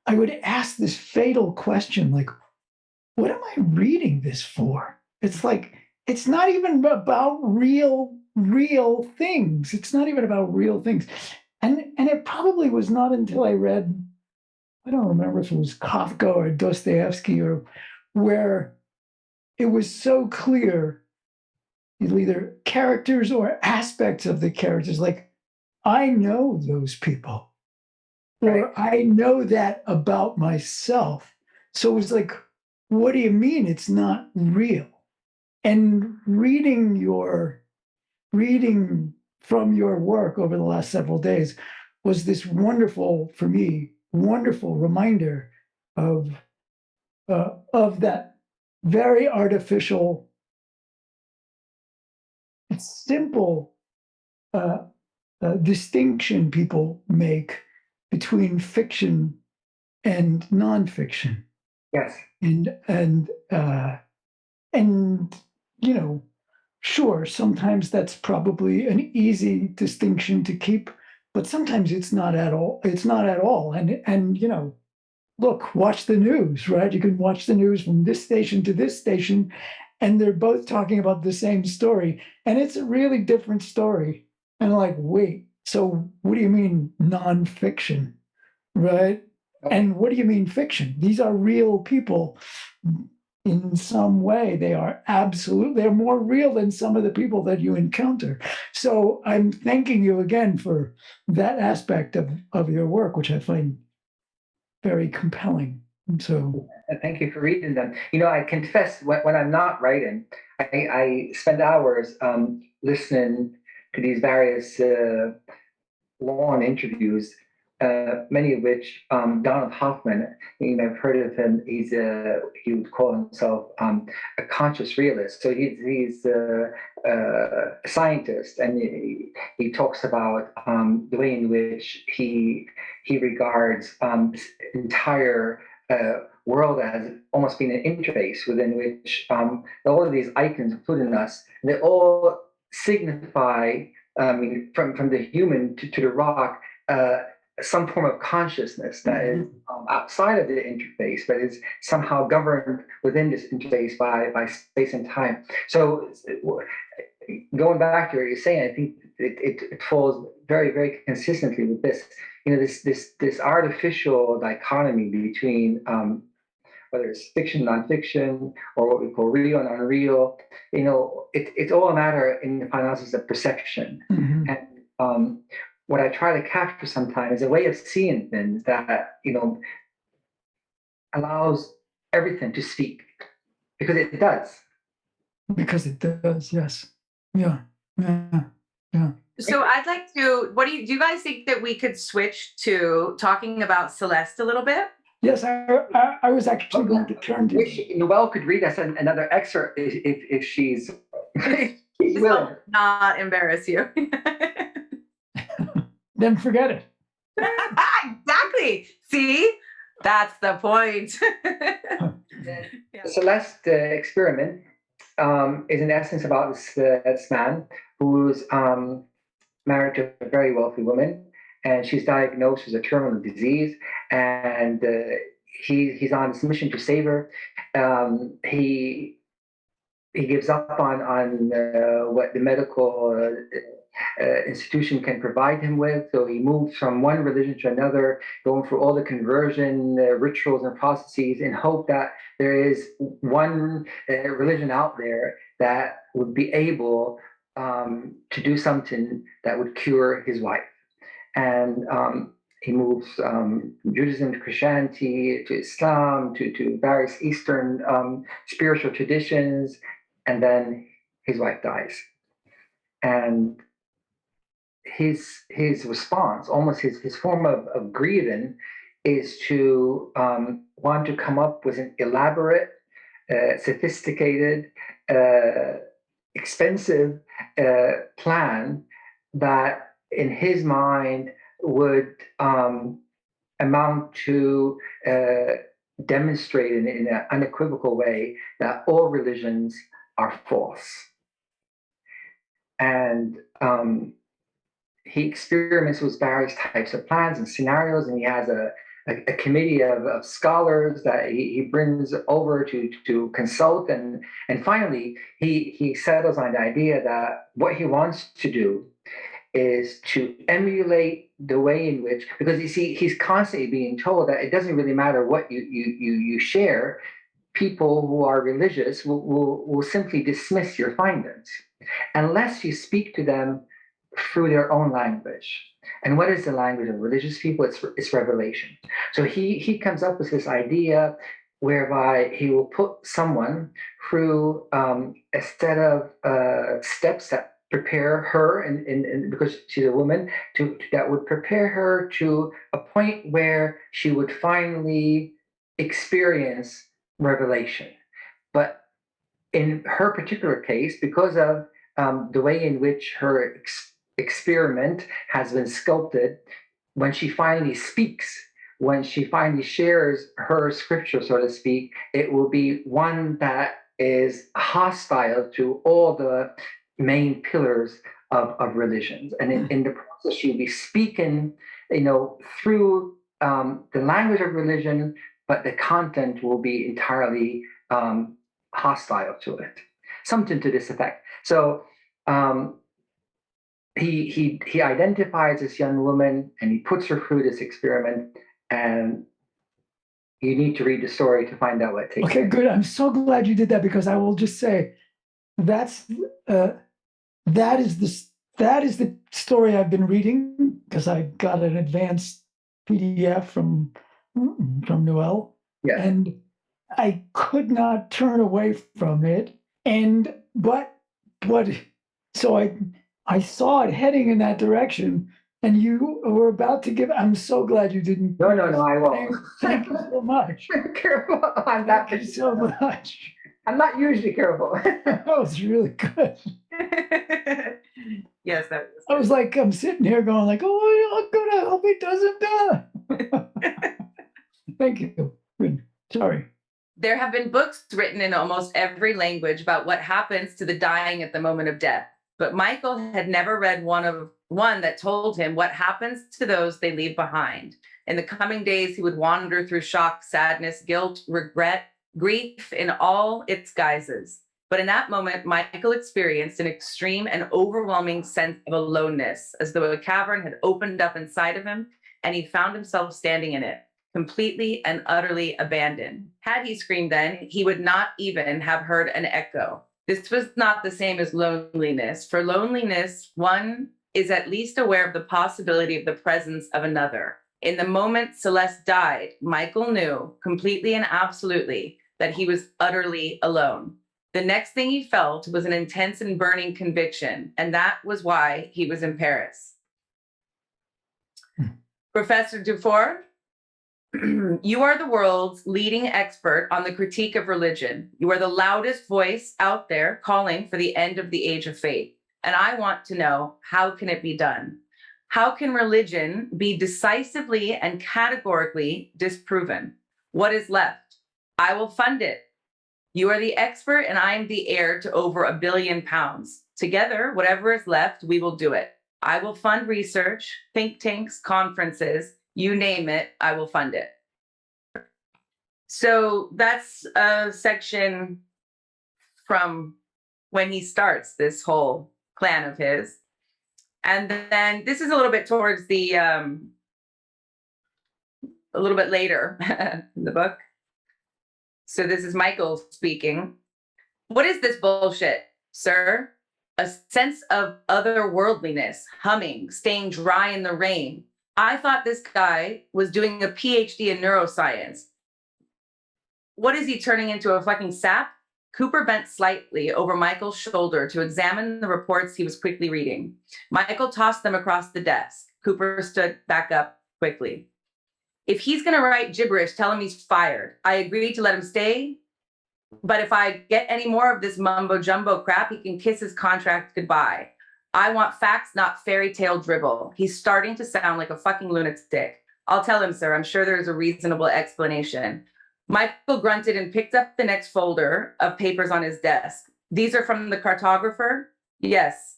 I would ask this fatal question like, what am I reading this for? It's like it's not even about real things. It's not even about real things. And it probably was not until I read, I don't remember if it was Kafka or Dostoevsky, or where it was so clear, either characters or aspects of the characters, like I know those people, or I know that about myself. So it was like, what do you mean it's not real? And reading from your work over the last several days was this wonderful, for me, wonderful reminder of that very artificial, simple distinction people make between fiction and nonfiction. Yes. And sure, sometimes that's probably an easy distinction to keep, but sometimes it's not at all. It's not at all. And look, watch the news, right? You can watch the news from this station to this station, and they're both talking about the same story, and it's a really different story. And like, wait, so what do you mean nonfiction, right? And what do you mean fiction? These are real people. In some way, they're more real than some of the people that you encounter. So I'm thanking you again for that aspect of your work, which I find very compelling. So Thank you for reading them. I confess when I'm not writing, I spend hours listening to these various long interviews, many of which Donald Hoffman, you may have heard of him. He would call himself a conscious realist. So he's a scientist, and he talks about the way in which he regards this entire world as almost being an interface within which all of these icons, including us, they all signify from the human to the rock, some form of consciousness that is outside of the interface, but is somehow governed within this interface by space and time. So going back to what you're saying, I think it falls very, very consistently with this, this artificial dichotomy between whether it's fiction, nonfiction, or what we call real and unreal. It's all a matter in the analysis of perception. And what I try to capture sometimes is a way of seeing things that allows everything to speak, because it does. Because it does, yes. Yeah, yeah, yeah. So I'd like to, do you guys think that we could switch to talking about Celeste a little bit? Yes, I was actually going to turn to Wish Noel could read us another excerpt if she's willing. Not embarrass you. Then forget it. Exactly. See, that's the point. The Celeste experiment is in essence about this man who's married to a very wealthy woman, and she's diagnosed with a terminal disease, and he's on this mission to save her. He gives up on what the medical institution can provide him with. So he moves from one religion to another, going through all the conversion rituals and processes in hope that there is one religion out there that would be able to do something that would cure his wife. And he moves from Judaism to Christianity to Islam to various Eastern spiritual traditions, and then his wife dies. And his response, almost his form of grieving, is to want to come up with an elaborate, sophisticated, expensive plan that, in his mind, would amount to demonstrate in an unequivocal way that all religions are false. And he experiments with various types of plans and scenarios, and he has a committee of scholars that he brings over to consult, and finally he settles on the idea that what he wants to do is to emulate the way in which, because you see, he's constantly being told that it doesn't really matter what you share. People who are religious will simply dismiss your findings unless you speak to them through their own language. And what is the language of religious people? It's revelation. So he comes up with this idea whereby he will put someone through a set of steps that prepare her, and because she's a woman, that would prepare her to a point where she would finally experience revelation. But in her particular case, because of the way in which her experiment has been sculpted, when she finally speaks, when she finally shares her scripture, so to speak, it will be one that is hostile to all the main pillars of religions. And in the process, she'll be speaking, through the language of religion, but the content will be entirely hostile to it. Something to this effect. So he identifies this young woman and he puts her through this experiment, and you need to read the story to find out what takes place. Okay, good. I'm so glad you did that, because I will just say that is the story I've been reading, because I got an advanced PDF from Noel, Yeah. and I could not turn away from it. So I saw it heading in that direction, and you were about to give. I'm so glad you didn't. No, I won't. Thank you so much. Careful. I'm not. Thank you so much. I'm not usually careful. That was really good. Yes, that was. I was like, I'm sitting here going like, oh, I'm gonna hope he doesn't die. Thank you. Good. Sorry. There have been books written in almost every language about what happens to the dying at the moment of death. But Michael had never read one that told him what happens to those they leave behind. In the coming days, he would wander through shock, sadness, guilt, regret, grief in all its guises. But in that moment, Michael experienced an extreme and overwhelming sense of aloneness, as though a cavern had opened up inside of him and he found himself standing in it, completely and utterly abandoned. Had he screamed then, he would not even have heard an echo. This was not the same as loneliness. For loneliness, one is at least aware of the possibility of the presence of another. In the moment Celeste died, Michael knew completely and absolutely that he was utterly alone. The next thing he felt was an intense and burning conviction, and that was why he was in Paris. Professor Dufour, you are the world's leading expert on the critique of religion. You are the loudest voice out there calling for the end of the age of faith. And I want to know, how can it be done? How can religion be decisively and categorically disproven? What is left? I will fund it. You are the expert and I am the heir to over £1 billion. Together, whatever is left, we will do it. I will fund research, think tanks, conferences, you name it, I will fund it. So that's a section from when he starts this whole plan of his. And then this is a little bit towards the, a little bit later in the book. So this is Michael speaking. What is this bullshit, sir? A sense of otherworldliness, humming, staying dry in the rain. I thought this guy was doing a PhD in neuroscience. What is he turning into, a fucking sap? Cooper bent slightly over Michael's shoulder to examine the reports he was quickly reading. Michael tossed them across the desk. Cooper stood back up quickly. If he's going to write gibberish, tell him he's fired. I agreed to let him stay, but if I get any more of this mumbo jumbo crap, he can kiss his contract goodbye. I want facts, not fairy tale dribble. He's starting to sound like a fucking lunatic. I'll tell him, sir. I'm sure there's a reasonable explanation. Michael grunted and picked up the next folder of papers on his desk. These are from the cartographer? Yes.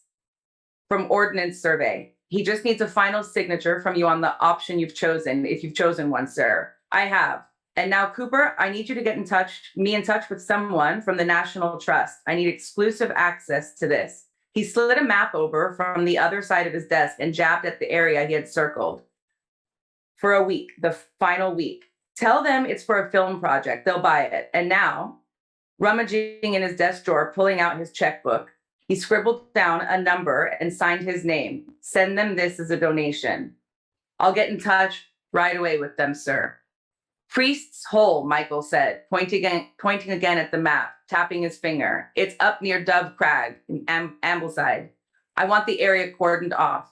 From Ordnance Survey. He just needs a final signature from you on the option you've chosen, if you've chosen one, sir. I have. And now, Cooper, I need you to get in touch with someone from the National Trust. I need exclusive access to this. He slid a map over from the other side of his desk and jabbed at the area he had circled. For a week, the final week. Tell them it's for a film project. They'll buy it. And now, rummaging in his desk drawer, pulling out his checkbook, he scribbled down a number and signed his name. Send them this as a donation. I'll get in touch right away with them, sir. Priest's Hole, Michael said, pointing again at the map, tapping his finger. It's up near Dove Crag in Ambleside. I want the area cordoned off.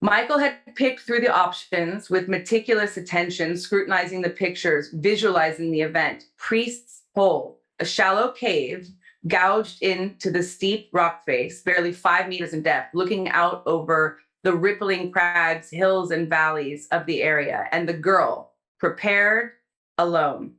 Michael had picked through the options with meticulous attention, scrutinizing the pictures, visualizing the event. Priest's Hole, a shallow cave gouged into the steep rock face, barely 5 meters in depth, looking out over the rippling crags, hills, and valleys of the area. And the girl, prepared, alone.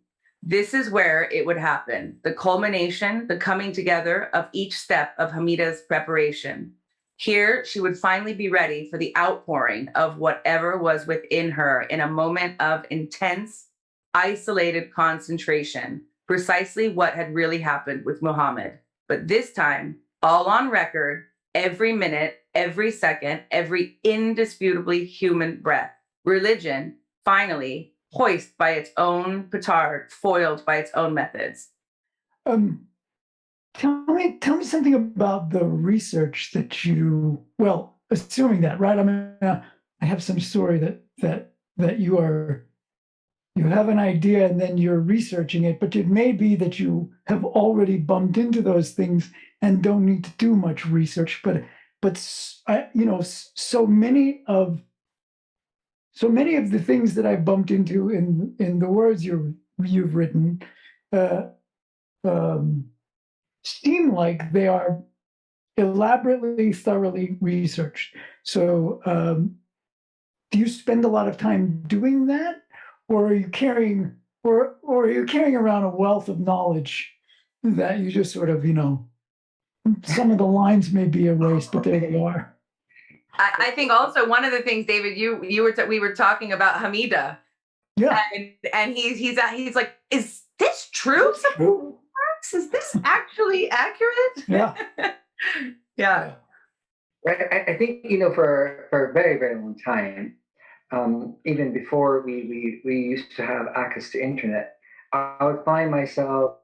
This is where it would happen. The culmination, the coming together of each step of Hamida's preparation. Here, she would finally be ready for the outpouring of whatever was within her in a moment of intense, isolated concentration, precisely what had really happened with Muhammad. But this time, all on record, every minute, every second, every indisputably human breath. Religion, finally, hoist by its own petard, foiled by its own methods. Tell me something about the research that you, well, assuming that, right? I mean, I have some story that you have an idea and then you're researching it, but it may be that you have already bumped into those things and don't need to do much research. But so many of the things that I've bumped into in the words you've written seem like they are elaborately, thoroughly researched. So do you spend a lot of time doing that, or are you carrying around a wealth of knowledge that you just sort of Some of the lines may be erased, but there they are. I think also one of the things, David, we were talking about Hamida, Yeah, and he's like, is this true? it's true. Is this actually accurate? Yeah. Yeah. I think for a very very long time, even before we used to have access to internet, I would find myself,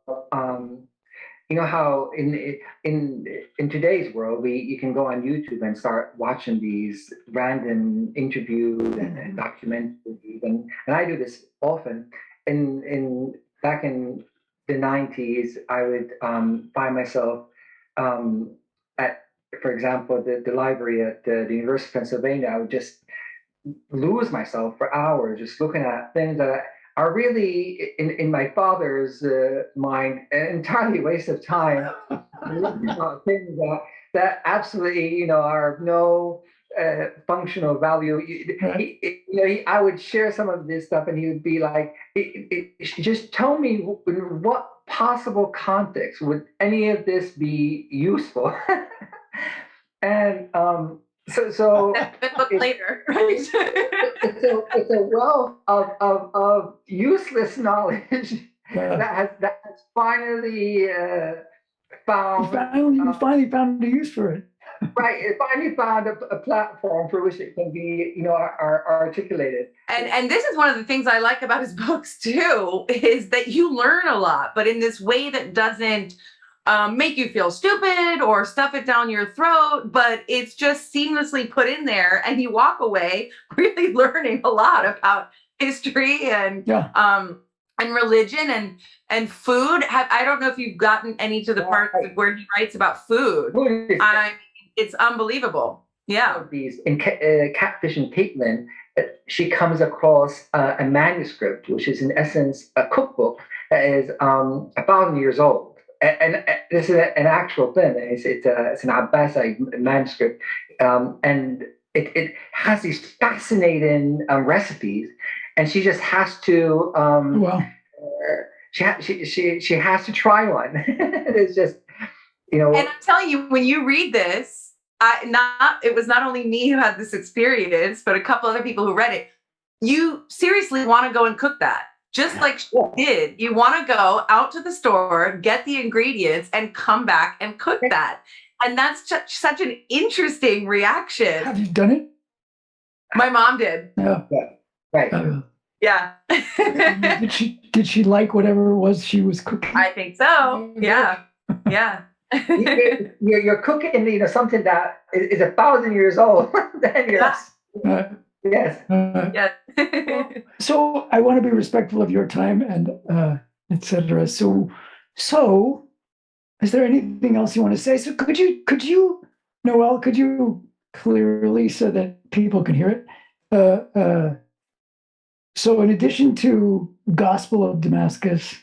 you know how in today's world you can go on YouTube and start watching these random interviews and documentaries, and I do this often. In Back in the 90s, I would find myself um, at, for example, the library at the University of Pennsylvania. I would just lose myself for hours just looking at things that are really, in my father's mind, an entirely waste of time. Things that absolutely, are of no functional value. I would share some of this stuff, and he would be like, "Just tell me in what possible context would any of this be useful?" And so Look later, right? it's a wealth of useless knowledge that has finally found You finally found a use for it. right. It finally found a platform for which it can be, articulated. And this is one of the things I like about his books too, is that you learn a lot, but in this way that doesn't make you feel stupid or stuff it down your throat, but it's just seamlessly put in there, and you walk away really learning a lot about history and religion and food. I don't know if you've gotten any to the parts of where he writes about food. It's unbelievable. Yeah. These in Catfish and Caitlin, she comes across a manuscript, which is in essence a cookbook that is 1,000 years old. And this is an actual thing. It's an Abbaside manuscript, and it has these fascinating recipes, and she just has to she has to try one. It's just And I'm telling you, when you read this, it was not only me who had this experience, but a couple other people who read it. You seriously want to go and cook that. Just like she did. You want to go out to the store, get the ingredients, and come back and cook that. And that's such an interesting reaction. Have you done it? My mom did. Yeah. Right. Yeah. Did she like whatever it was she was cooking? I think so. Yeah. Yeah. You're cooking, something that is 1,000 years old. Then yes. Yes. Yes. So I want to be respectful of your time and etc. So is there anything else you want to say? So could you, Noel, could you clearly, so that people can hear it? So in addition to Gospel of Damascus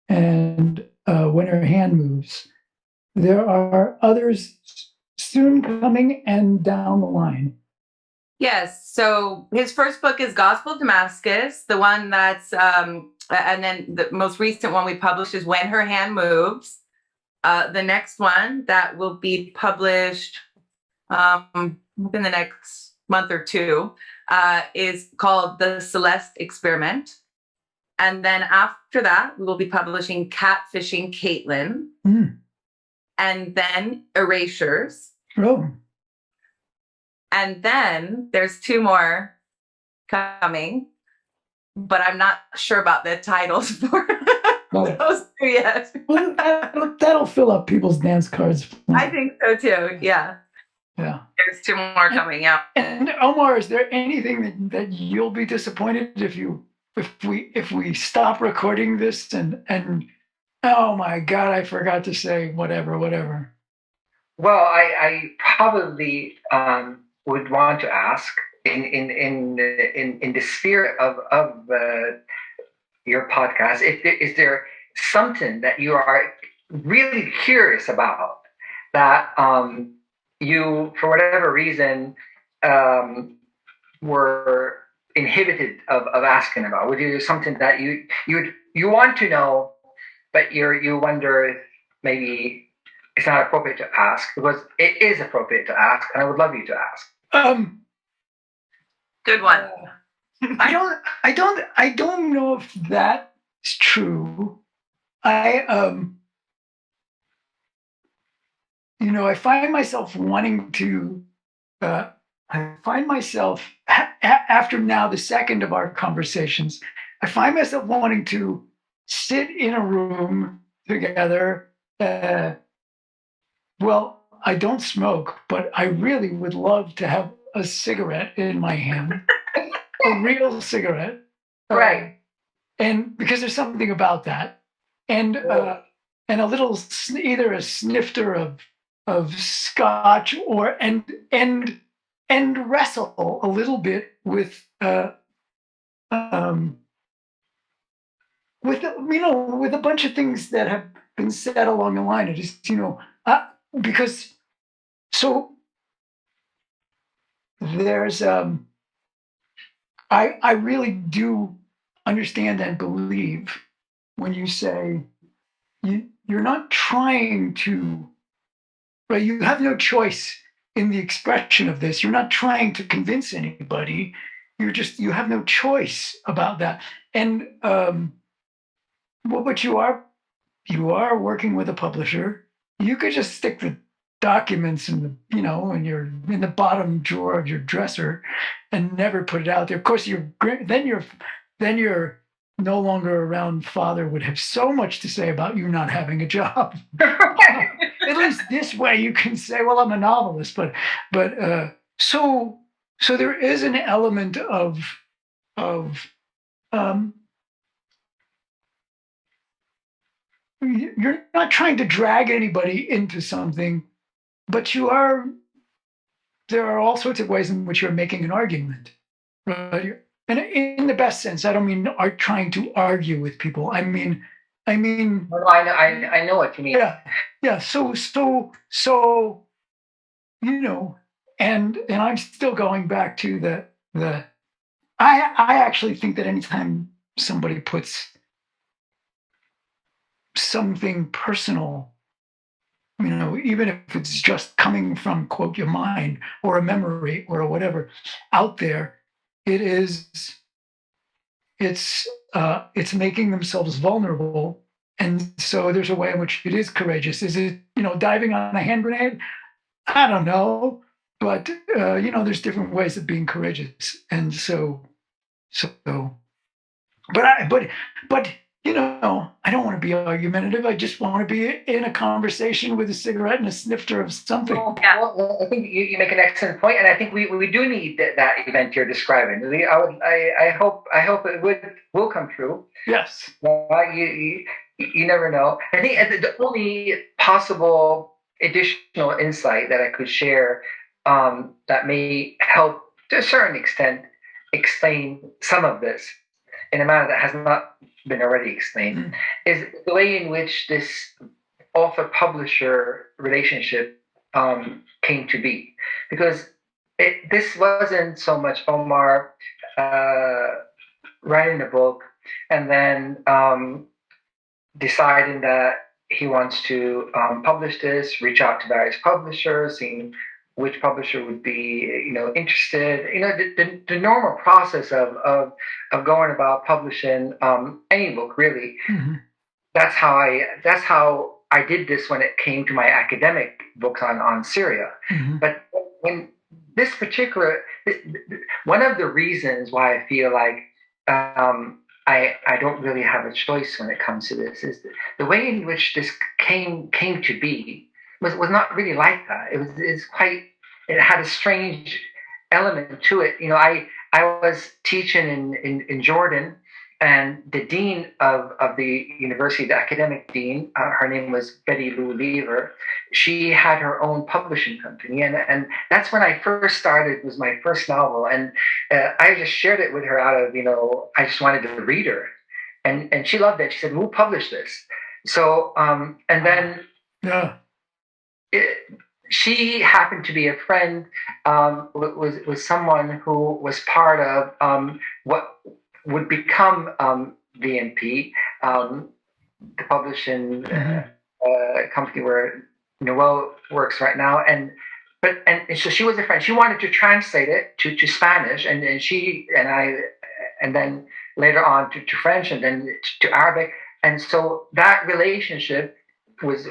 and When Her Hand Moves, there are others soon coming and down the line. Yes. So his first book is Gospel of Damascus. The one that's, and then the most recent one we published is When Her Hand Moves. The next one that will be published within the next month or two is called The Celeste Experiment. And then after that, we will be publishing Catfishing Caitlin. And then Erasures. Oh. And then there's two more coming, but I'm not sure about the titles for those two yet. Well, that'll fill up people's dance cards. I think so too. Yeah. Yeah. There's two more coming out. And Omar, is there anything that you'll be disappointed if we stop recording this and oh my God, I forgot to say whatever. Well, I probably would want to ask in the sphere of your podcast, is there something that you are really curious about that you, for whatever reason, were inhibited of asking about? Would you something that you want to know, but you wonder if maybe it's not appropriate to ask, because it is appropriate to ask, and I would love you to ask. Good one. I don't know if that's true. I find myself wanting to. I find myself after now the second of our conversations. I find myself wanting to sit in a room together. Well, I don't smoke, but I really would love to have a cigarette in my hand, a real cigarette, Right. And because there's something about that, and a little either a snifter of scotch or and wrestle a little bit um, with with a bunch of things that have been said along the line. It is because so there's I really do understand and believe when you say you're not trying to, right? You have no choice in the expression of this. You're not trying to convince anybody. You have no choice about that. And but you are working with a publisher. You could just stick the documents in in the bottom drawer of your dresser and never put it out there. Of course, then your no longer around father would have so much to say about you not having a job. At least this way you can say, well, I'm a novelist, so there is an element of um, you're not trying to drag anybody into something, but there are all sorts of ways in which you're making an argument, right? And in the best sense, I don't mean trying to argue with people. I mean, well, I know what you mean. yeah. So, and I'm still going back to the. I actually think that anytime somebody puts something personal, even if it's just coming from quote your mind or a memory or whatever out there, it's making themselves vulnerable. And so there's a way in which it is courageous. Is it diving on a hand grenade? I don't know, but there's different ways of being courageous. And so but I don't want to be argumentative. I just want to be in a conversation with a cigarette and a snifter of something. Well, I think you make an excellent point, and I think we do need that event you're describing. I hope it will come true. Yes. You never know. I think the only possible additional insight that I could share that may help to a certain extent explain some of this in a manner that has not been already explained is the way in which this author-publisher relationship came to be. Because this wasn't so much Omar writing a book and then deciding that he wants to publish this, reach out to various publishers, seeing which publisher would be, interested. The normal process of going about publishing any book, really. Mm-hmm. That's how I did this when it came to my academic books on Syria. Mm-hmm. But when this particular, one of the reasons why I feel like I don't really have a choice when it comes to this is the way in which this came to be was not really like that. It had a strange element to it. I was teaching in Jordan, and the dean of the university, the academic dean, her name was Betty Lou Lever. She had her own publishing company, and that's when I first started. Was my first novel, and I just shared it with her out of I just wanted to read her, and she loved it. She said, "Who published this?" So and then she happened to be a friend, was someone who was part of what would become VNP, the publishing company where Noel works right now, and so she was a friend. She wanted to translate it to Spanish, and she and I, and then later on to French, and then to Arabic. And so that relationship was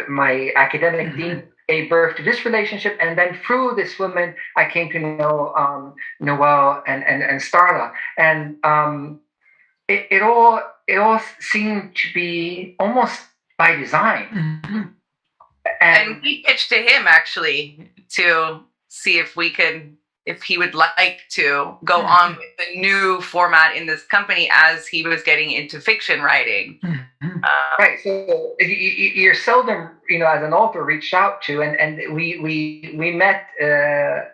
my academic dean gave birth to this relationship, and then through this woman, I came to know Noel and Starla, and it all seemed to be almost by design. Mm-hmm. And we pitched to him actually to see if he would like to go on with the new format in this company as he was getting into fiction writing. Right. So you're seldom, as an author, reached out to, and we met around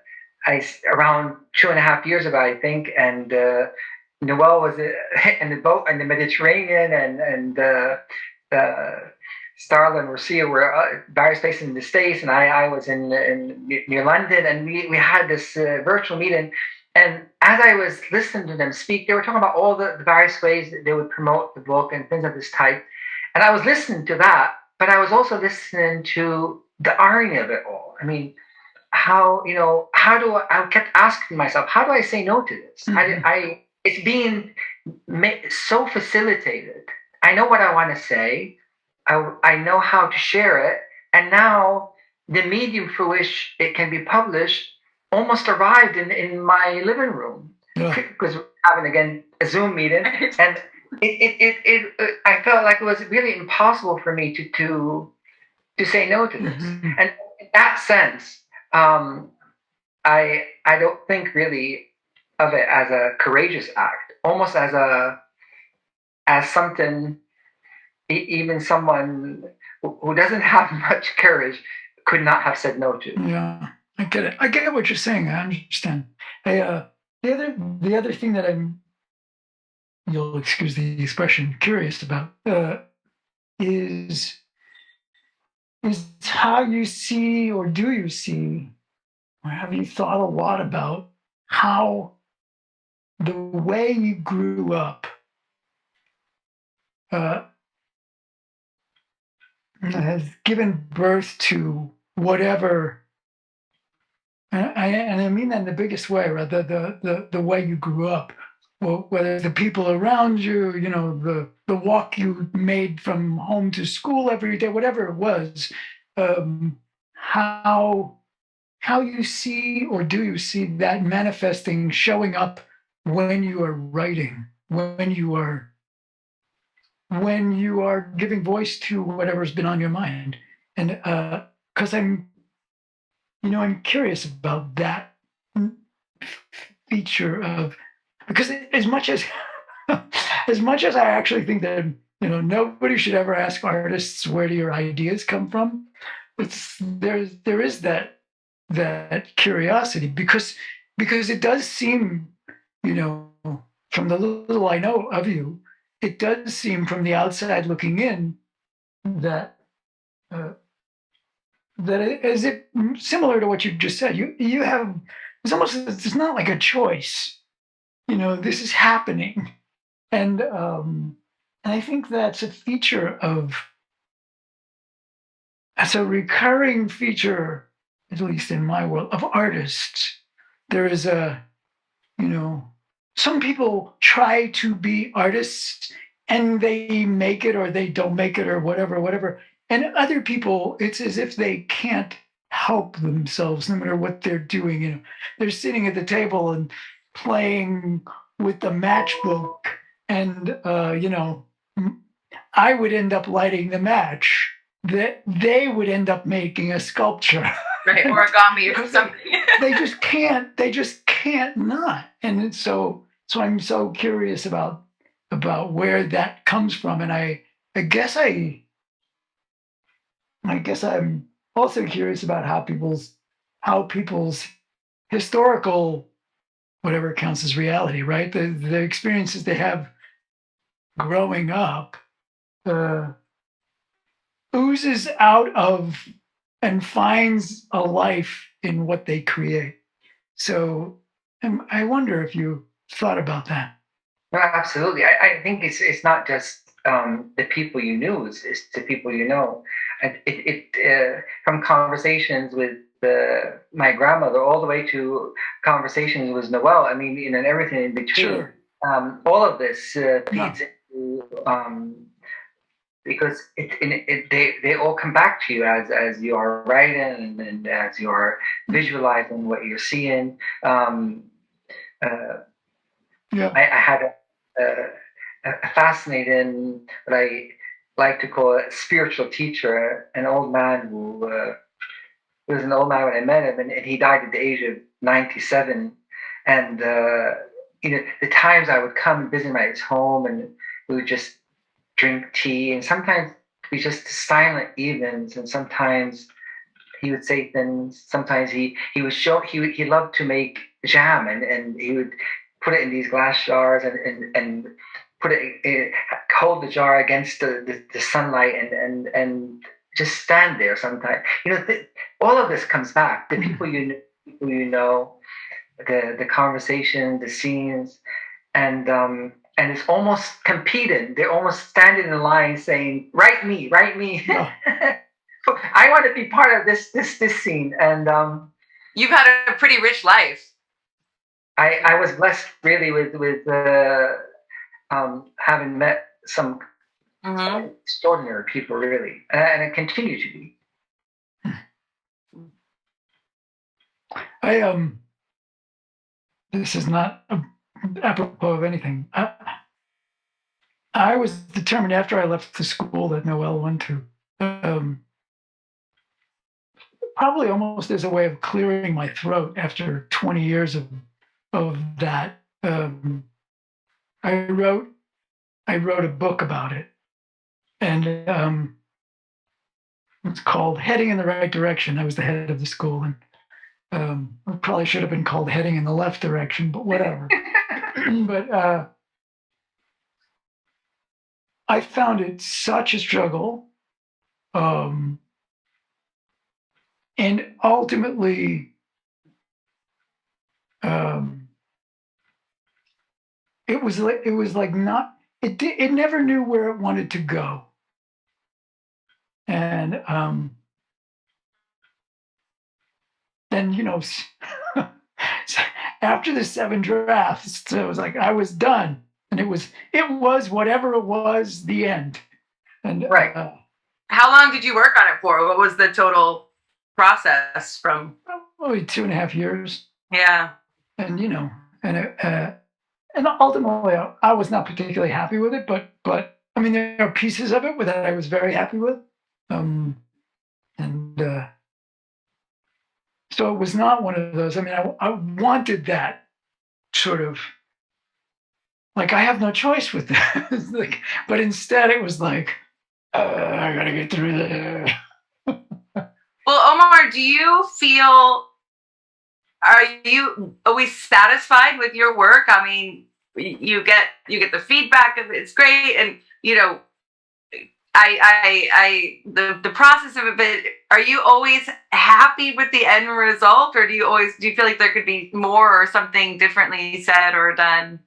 2.5 years ago, I think, and Noel was in the boat in the Mediterranean, and Starla and Rosia were various places in the States, and I was in near London, and we had this virtual meeting. And as I was listening to them speak, they were talking about all the various ways that they would promote the book and things of this type. And I was listening to that, but I was also listening to the irony of it all. I mean, how I kept asking myself, how do I say no to this? Mm-hmm. It's being so facilitated. I know what I want to say. I know how to share it. And now the medium through which it can be published almost arrived in my living room. Because we're having, again, a Zoom meeting. And I felt like it was really impossible for me to say no to this. Mm-hmm. And in that sense, I don't think really of it as a courageous act, almost as something even someone who doesn't have much courage could not have said no to. Yeah, I get it. I get what you're saying. I understand. The other thing that you'll excuse the expression, curious about is how you see, or do you see, or have you thought a lot about how the way you grew up has given birth to whatever, and I mean that in the biggest way, right? The way you grew up, well, whether the people around you, the walk you made from home to school every day, whatever it was, how you see, or do you see that manifesting, showing up when you are writing, when you are giving voice to whatever's been on your mind. And because I'm curious about that feature of, because as much as I actually think that nobody should ever ask artists, where do your ideas come from, there is that curiosity, because it does seem, from the little I know of you, it does seem from the outside looking in that as it, similar to what you just said, you have, it's not like a choice. This is happening, and I think that's a feature that's a recurring feature, at least in my world, of artists. There is some people try to be artists and they make it, or they don't make it, or whatever. And other people, it's as if they can't help themselves, no matter what they're doing. They're sitting at the table and playing with the matchbook, and I would end up lighting the match. That they would end up making a sculpture, right? Origami or something. They just can't not. And so I'm so curious about where that comes from. And I guess I'm also curious about how people's historical, whatever counts as reality, right? The experiences they have growing up oozes out of and finds a life in what they create. So I wonder if you thought about that. No, absolutely. I think it's not just the people you knew; it's the people you know. and from conversations with my grandmother all the way to conversations with Noel. I mean, and everything in between. Sure. All of this Yeah. feeds into because they all come back to you as you are writing and as you are visualizing what you're seeing. Yeah. I had a fascinating, what I like to call a spiritual teacher, an old man who was an old man when I met him, and he died at the age of 97. And the times I would come and visit his home, and we would just drink tea, and sometimes we just silent evenings, and sometimes he would say things. Sometimes he would show he loved to make jam, and he would put it in these glass jars and put it hold the jar against the sunlight and just stand there. Sometimes all of this comes back. The people you know, the conversation, the scenes, and it's almost competing. They're almost standing in line saying, "Write me, write me." Yeah. I want to be part of this scene. And you've had a pretty rich life. I was blessed really with having met some extraordinary people, really, and I continue to be. This is not apropos of anything. I was determined after I left the school that Noel went to, probably almost as a way of clearing my throat after 20 years of that. I wrote a book about it, and it's called Heading in the Right Direction. I was the head of the school, and it probably should have been called Heading in the Left Direction, but whatever. But I found it such a struggle, and ultimately, it was like not it never knew where it wanted to go, and then after the 7 drafts, it was like I was done, and it was whatever it was, the end. And right. How long did you work on it for? What was the total process from? Probably 2.5 years. Yeah. And and ultimately, I was not particularly happy with it, but I mean, there are pieces of it that I was very happy with, and so it was not one of those. I mean, I wanted that sort of, like, I have no choice with this. Like, but instead it was like, I gotta get through this. Well, Omar, do you feel, are you always satisfied with your work? I mean, you get the feedback of it's great, and the process of it, but are you always happy with the end result, or do you feel like there could be more or something differently said or done?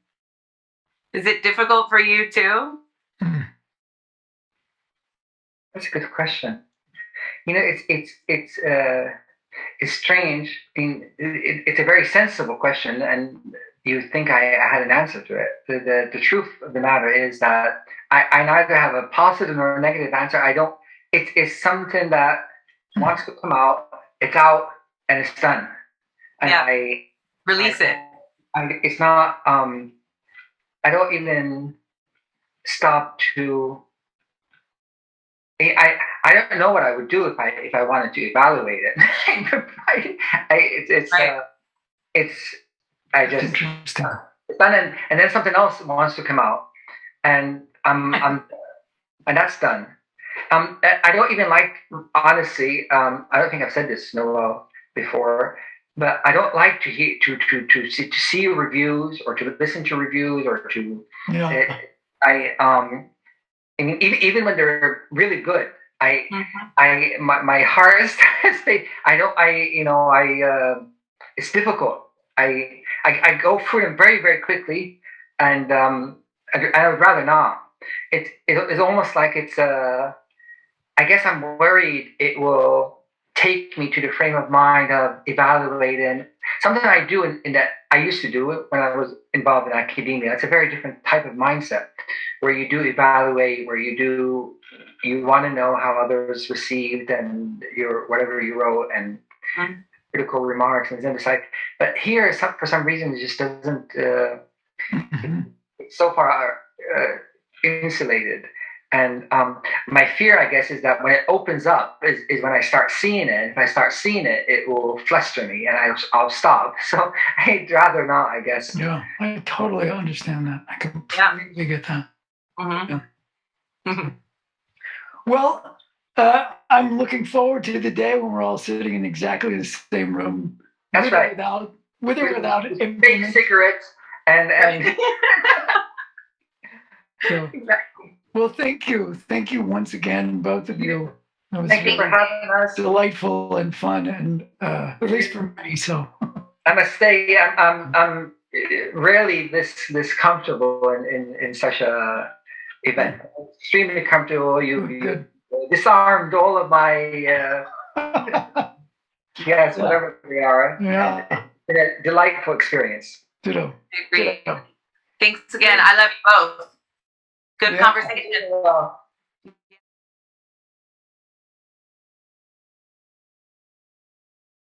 Is it difficult for you too? That's a good question. It's strange. It's a very sensible question, and you think I had an answer to it. The truth of the matter is that I neither have a positive nor a negative answer. I don't. It's something that wants to come out. It's out and it's done. And yeah. Release it. It's not. I don't even stop to. I don't know what I would do if I wanted to evaluate it. I just it's done, and then something else wants to come out, and and that's done. I don't even like, honestly. I don't think I've said this, Noel, before, but I don't like to hear to see reviews or to listen to reviews or to. Yeah. I mean, even when they're really good, my heart starts. It's difficult. I go through them very, very quickly, and I would rather not. It's almost like it's I guess I'm worried it will take me to the frame of mind of evaluating something I do in that I used to do it when I was involved in academia. It's a very different type of mindset where you do evaluate, where you want to know how others received and your whatever you wrote and critical remarks and then decide. But here, for some reason, it just doesn't. It's so far insulated. And my fear, I guess, is that when it opens up, is when I start seeing it. If I start seeing it, it will fluster me, and I'll stop. So I'd rather not, I guess. Yeah, I totally understand that. I completely get that. Mm-hmm. Yeah. Well, I'm looking forward to the day when we're all sitting in exactly the same room. That's right. With or without big cigarettes and so, exactly. Well, thank you once again, both of you. It was Thank you for having us. Delightful and fun, and at least for me. So I must say, I'm rarely this comfortable in such a event. Extremely comfortable. You disarmed all of my yes, whatever they are. Yeah. A delightful experience. Ditto. Thanks again. I love you both. Good conversation.